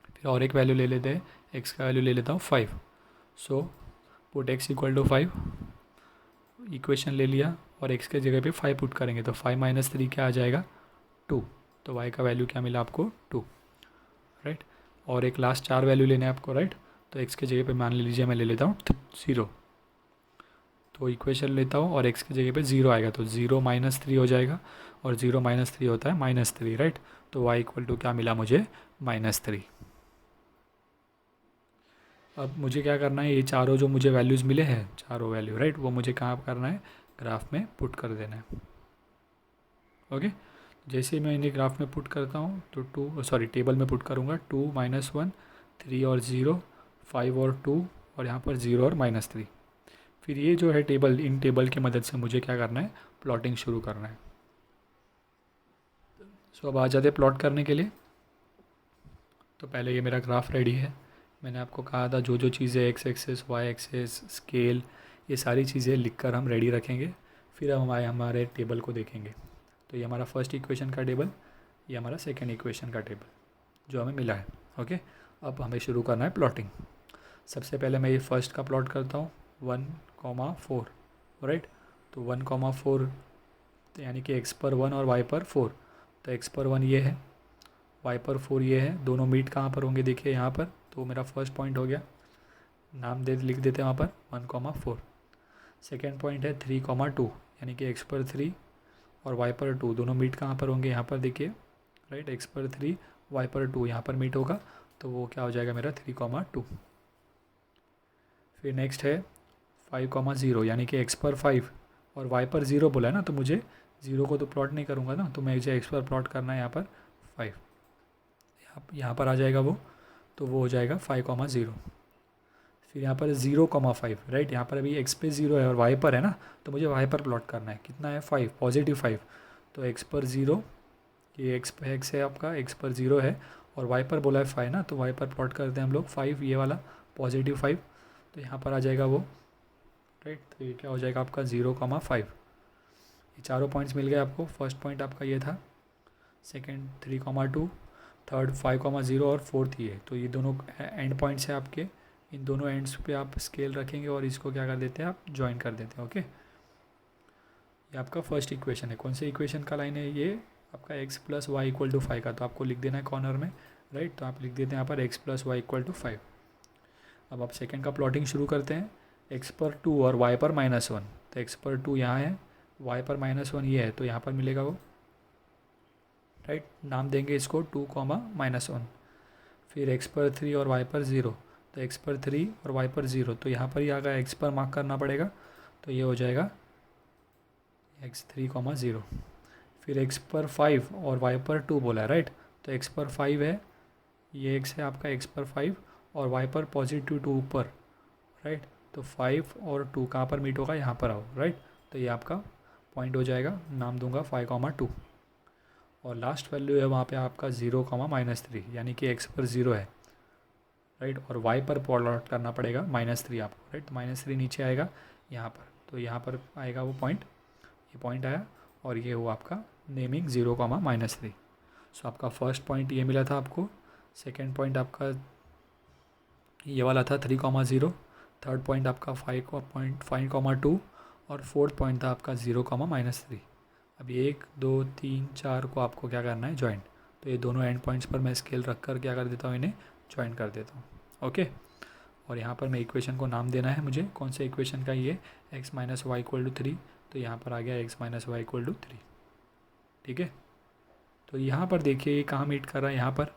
फिर और एक वैल्यू ले लेते हैं, x का वैल्यू ले लेता हूँ 5, so put x equal to 5, equation ले लिया और x के जगह पे 5 पुट करेंगे, तो 5 माइनस 3 क्या आ जाएगा 2, तो y का वैल्यू क्या मिला आपको 2, राइट। और एक लास्ट 4 वैल्यू लेने हैं आपको, राइट। तो x के जगह पे मान लीजिए मैं ले लेता हूँ 0, तो इक्वेशन लेता हूँ और x की जगह पे 0 आएगा, तो 0 माइनस 3 हो जाएगा, और 0 माइनस 3 होता है -3, राइट। तो y इक्वल टू क्या मिला मुझे -3। अब मुझे क्या करना है, ये चारों जो मुझे वैल्यूज़ मिले हैं, चारों वैल्यू, राइट, वो मुझे कहाँ करना है, ग्राफ में पुट कर देना है, ओके। जैसे ही मैं इन्हें ग्राफ में पुट करता हूँ, तो टेबल में पुट करूँगा, 2 माइनस 1, 3 और 0, 5 और 2, और यहाँ पर 0 और -3। फिर ये जो है टेबल, इन टेबल की मदद से मुझे क्या करना है, प्लॉटिंग शुरू करना है। सो अब आ जाते प्लॉट करने के लिए। तो पहले ये मेरा ग्राफ रेडी है। मैंने आपको कहा था जो जो चीज़ें x axes y axes scale ये सारी चीज़ें लिखकर हम रेडी रखेंगे, फिर हम हमारे टेबल को देखेंगे। तो ये हमारा फर्स्ट इक्वेशन का टेबल, ये हमारा सेकेंड इक्वेशन का टेबल जो हमें मिला है। ओके, अब हमें शुरू करना है प्लॉटिंग। सबसे पहले मैं ये फर्स्ट का प्लॉट करता हूँ 1,4, राइट। तो 1,4 तो यानी कि x पर 1 और y पर 4। तो x पर 1 ये है, y पर 4 ये है, दोनों मीट कहाँ पर होंगे देखिए यहाँ पर। तो मेरा फर्स्ट पॉइंट हो गया, नाम लिख देते हैं वहाँ पर 1,4। सेकेंड पॉइंट है 3,2 यानी कि x पर 3 और y पर 2, दोनों मीट कहाँ पर होंगे यहाँ पर देखिए, राइट। x पर 3 y पर 2 यहाँ पर मीट होगा, तो वो क्या हो जाएगा मेरा 3,2। फिर नेक्स्ट है 5,0 यानी कि x पर 5 और y पर 0 बोला है ना, तो मुझे 0 को तो प्लॉट नहीं करूँगा ना, तो मुझे x पर प्लॉट करना है यहाँ पर 5। यहाँ पर आ जाएगा वो, तो वो हो जाएगा 5,0। फिर यहाँ पर 0,5, राइट। यहाँ पर अभी x पे 0 है और y पर है ना, तो मुझे y पर प्लॉट करना है। कितना है 5, पॉजिटिव 5। तो x पर 0, ये x है आपका, x पर 0 है और y पर बोला है 5 ना, तो y पर प्लॉट करते हैं हम लोग 5, ये वाला पॉजिटिव 5। तो यहाँ पर आ जाएगा वो, राइट। तो ये क्या हो जाएगा आपका 0,5। ये चारों पॉइंट्स मिल गए आपको। फर्स्ट पॉइंट आपका ये था, सेकेंड 3,2, थर्ड 5,0 और फोर्थ ये। तो ये दोनों एंड पॉइंट्स हैं आपके, इन दोनों एंड्स पे आप स्केल रखेंगे और इसको क्या कर देते हैं आप ज्वाइन कर देते हैं। ओके, ये आपका फर्स्ट इक्वेशन है। कौन से इक्वेशन का लाइन है ये आपका x plus Y equal to 5 का, तो आपको लिख देना है कॉर्नर में, राइट। तो आप लिख देते हैं यहाँ पर x plus Y equal to 5। अब आप सेकेंड का प्लॉटिंग शुरू करते हैं। x पर 2 और y पर -1, तो x पर 2 यहाँ है, y पर -1 ये है, तो यहाँ पर मिलेगा वो, राइट। नाम देंगे इसको 2,-1। फिर x पर 3 और y पर 0, तो x पर 3 और y पर 0, तो यहाँ पर ही आगा x पर मार्क करना पड़ेगा, तो ये हो जाएगा x 3,0। फिर x पर 5 और y पर 2 बोला है, राइट। तो x पर 5 है, ये x है आपका x पर 5 और y पर पॉजिटिव 2 ऊपर, राइट। तो 5 और 2 कहाँ पर मीट होगा, यहाँ पर आओ, राइट। तो ये आपका पॉइंट हो जाएगा, नाम दूंगा 5,2। और लास्ट वैल्यू है वहाँ पे आपका 0,-3 यानी कि x पर 0 है, राइट। और y पर प्लॉट करना पड़ेगा -3 आपको, राइट। तो -3 नीचे आएगा यहाँ पर, तो यहाँ पर आएगा वो पॉइंट, ये पॉइंट आया और ये हुआ आपका नेमिंग 0,-3। सो आपका फर्स्ट पॉइंट ये मिला था आपको, सेकेंड पॉइंट आपका ये वाला था 3,0, थर्ड पॉइंट आपका 5,2 और फोर्थ पॉइंट था आपका 0,-3। अब 1 2 3 4 को आपको क्या करना है ज्वाइन, तो ये दोनों एंड पॉइंट्स पर मैं स्केल रख कर क्या कर देता हूँ, इन्हें ज्वाइन कर देता हूँ। ओके, और यहाँ पर मैं इक्वेशन को नाम देना है मुझे, कौन से इक्वेशन का ये x minus y equal to 3, तो यहाँ पर आ गया x minus y equal to 3। ठीक है, तो यहाँ पर देखिए ये कहाँ मीट कर रहा है, यहाँ पर।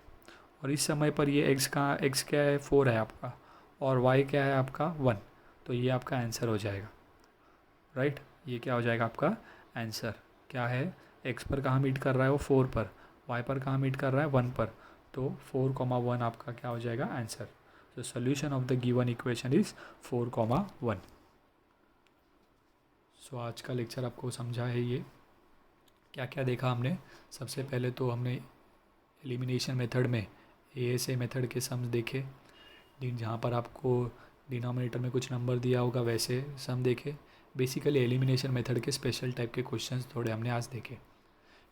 और इस समय पर ये x क्या है 4 है आपका और y क्या है आपका 1, तो ये आपका आंसर हो जाएगा, राइट। ये क्या हो जाएगा आपका आंसर, क्या है x पर कहाँ मीट कर रहा है वो 4 पर, y पर कहाँ मीट कर रहा है 1 पर, तो 4,1 आपका क्या हो जाएगा आंसर। तो solution of the given equation is 4,1। सो आज का लेक्चर आपको समझा है ये क्या क्या देखा हमने। सबसे पहले तो हमने एलिमिनेशन मेथड में ASA मेथड के सम्स देखे, जहाँ पर आपको डिनोमिनेटर में कुछ नंबर दिया होगा वैसे सम देखे। बेसिकली एलिमिनेशन मेथड के स्पेशल टाइप के क्वेश्चंस थोड़े हमने आज देखे।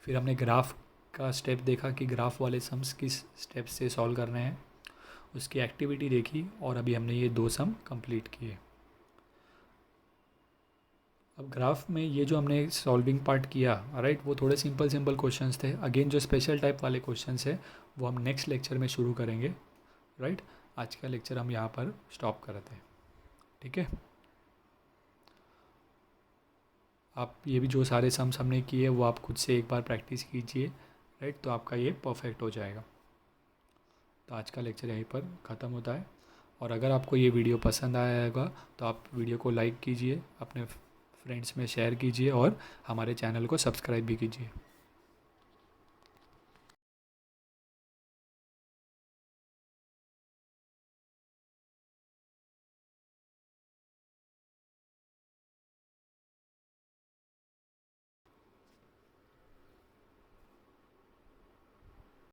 फिर हमने ग्राफ का स्टेप देखा कि ग्राफ वाले सम्स किस स्टेप से सॉल्व करने हैं, उसकी एक्टिविटी देखी और अभी हमने ये 2 सम कंप्लीट किए। अब ग्राफ में ये जो हमने सॉल्विंग पार्ट किया, राइट, वो थोड़े सिंपल क्वेश्चंस थे। अगेन जो स्पेशल टाइप वाले क्वेश्चंस है वो हम नेक्स्ट लेक्चर में शुरू करेंगे, राइट। आज का लेक्चर हम यहाँ पर स्टॉप करते हैं, ठीक है। आप ये भी जो सारे सम्स हमने किए वो आप खुद से एक बार प्रैक्टिस कीजिए, राइट, तो आपका ये परफेक्ट हो जाएगा। तो आज का लेक्चर यहीं पर ख़त्म होता है। और अगर आपको ये वीडियो पसंद आया होगा तो आप वीडियो को लाइक कीजिए, अपने फ्रेंड्स में शेयर कीजिए और हमारे चैनल को सब्सक्राइब भी कीजिए।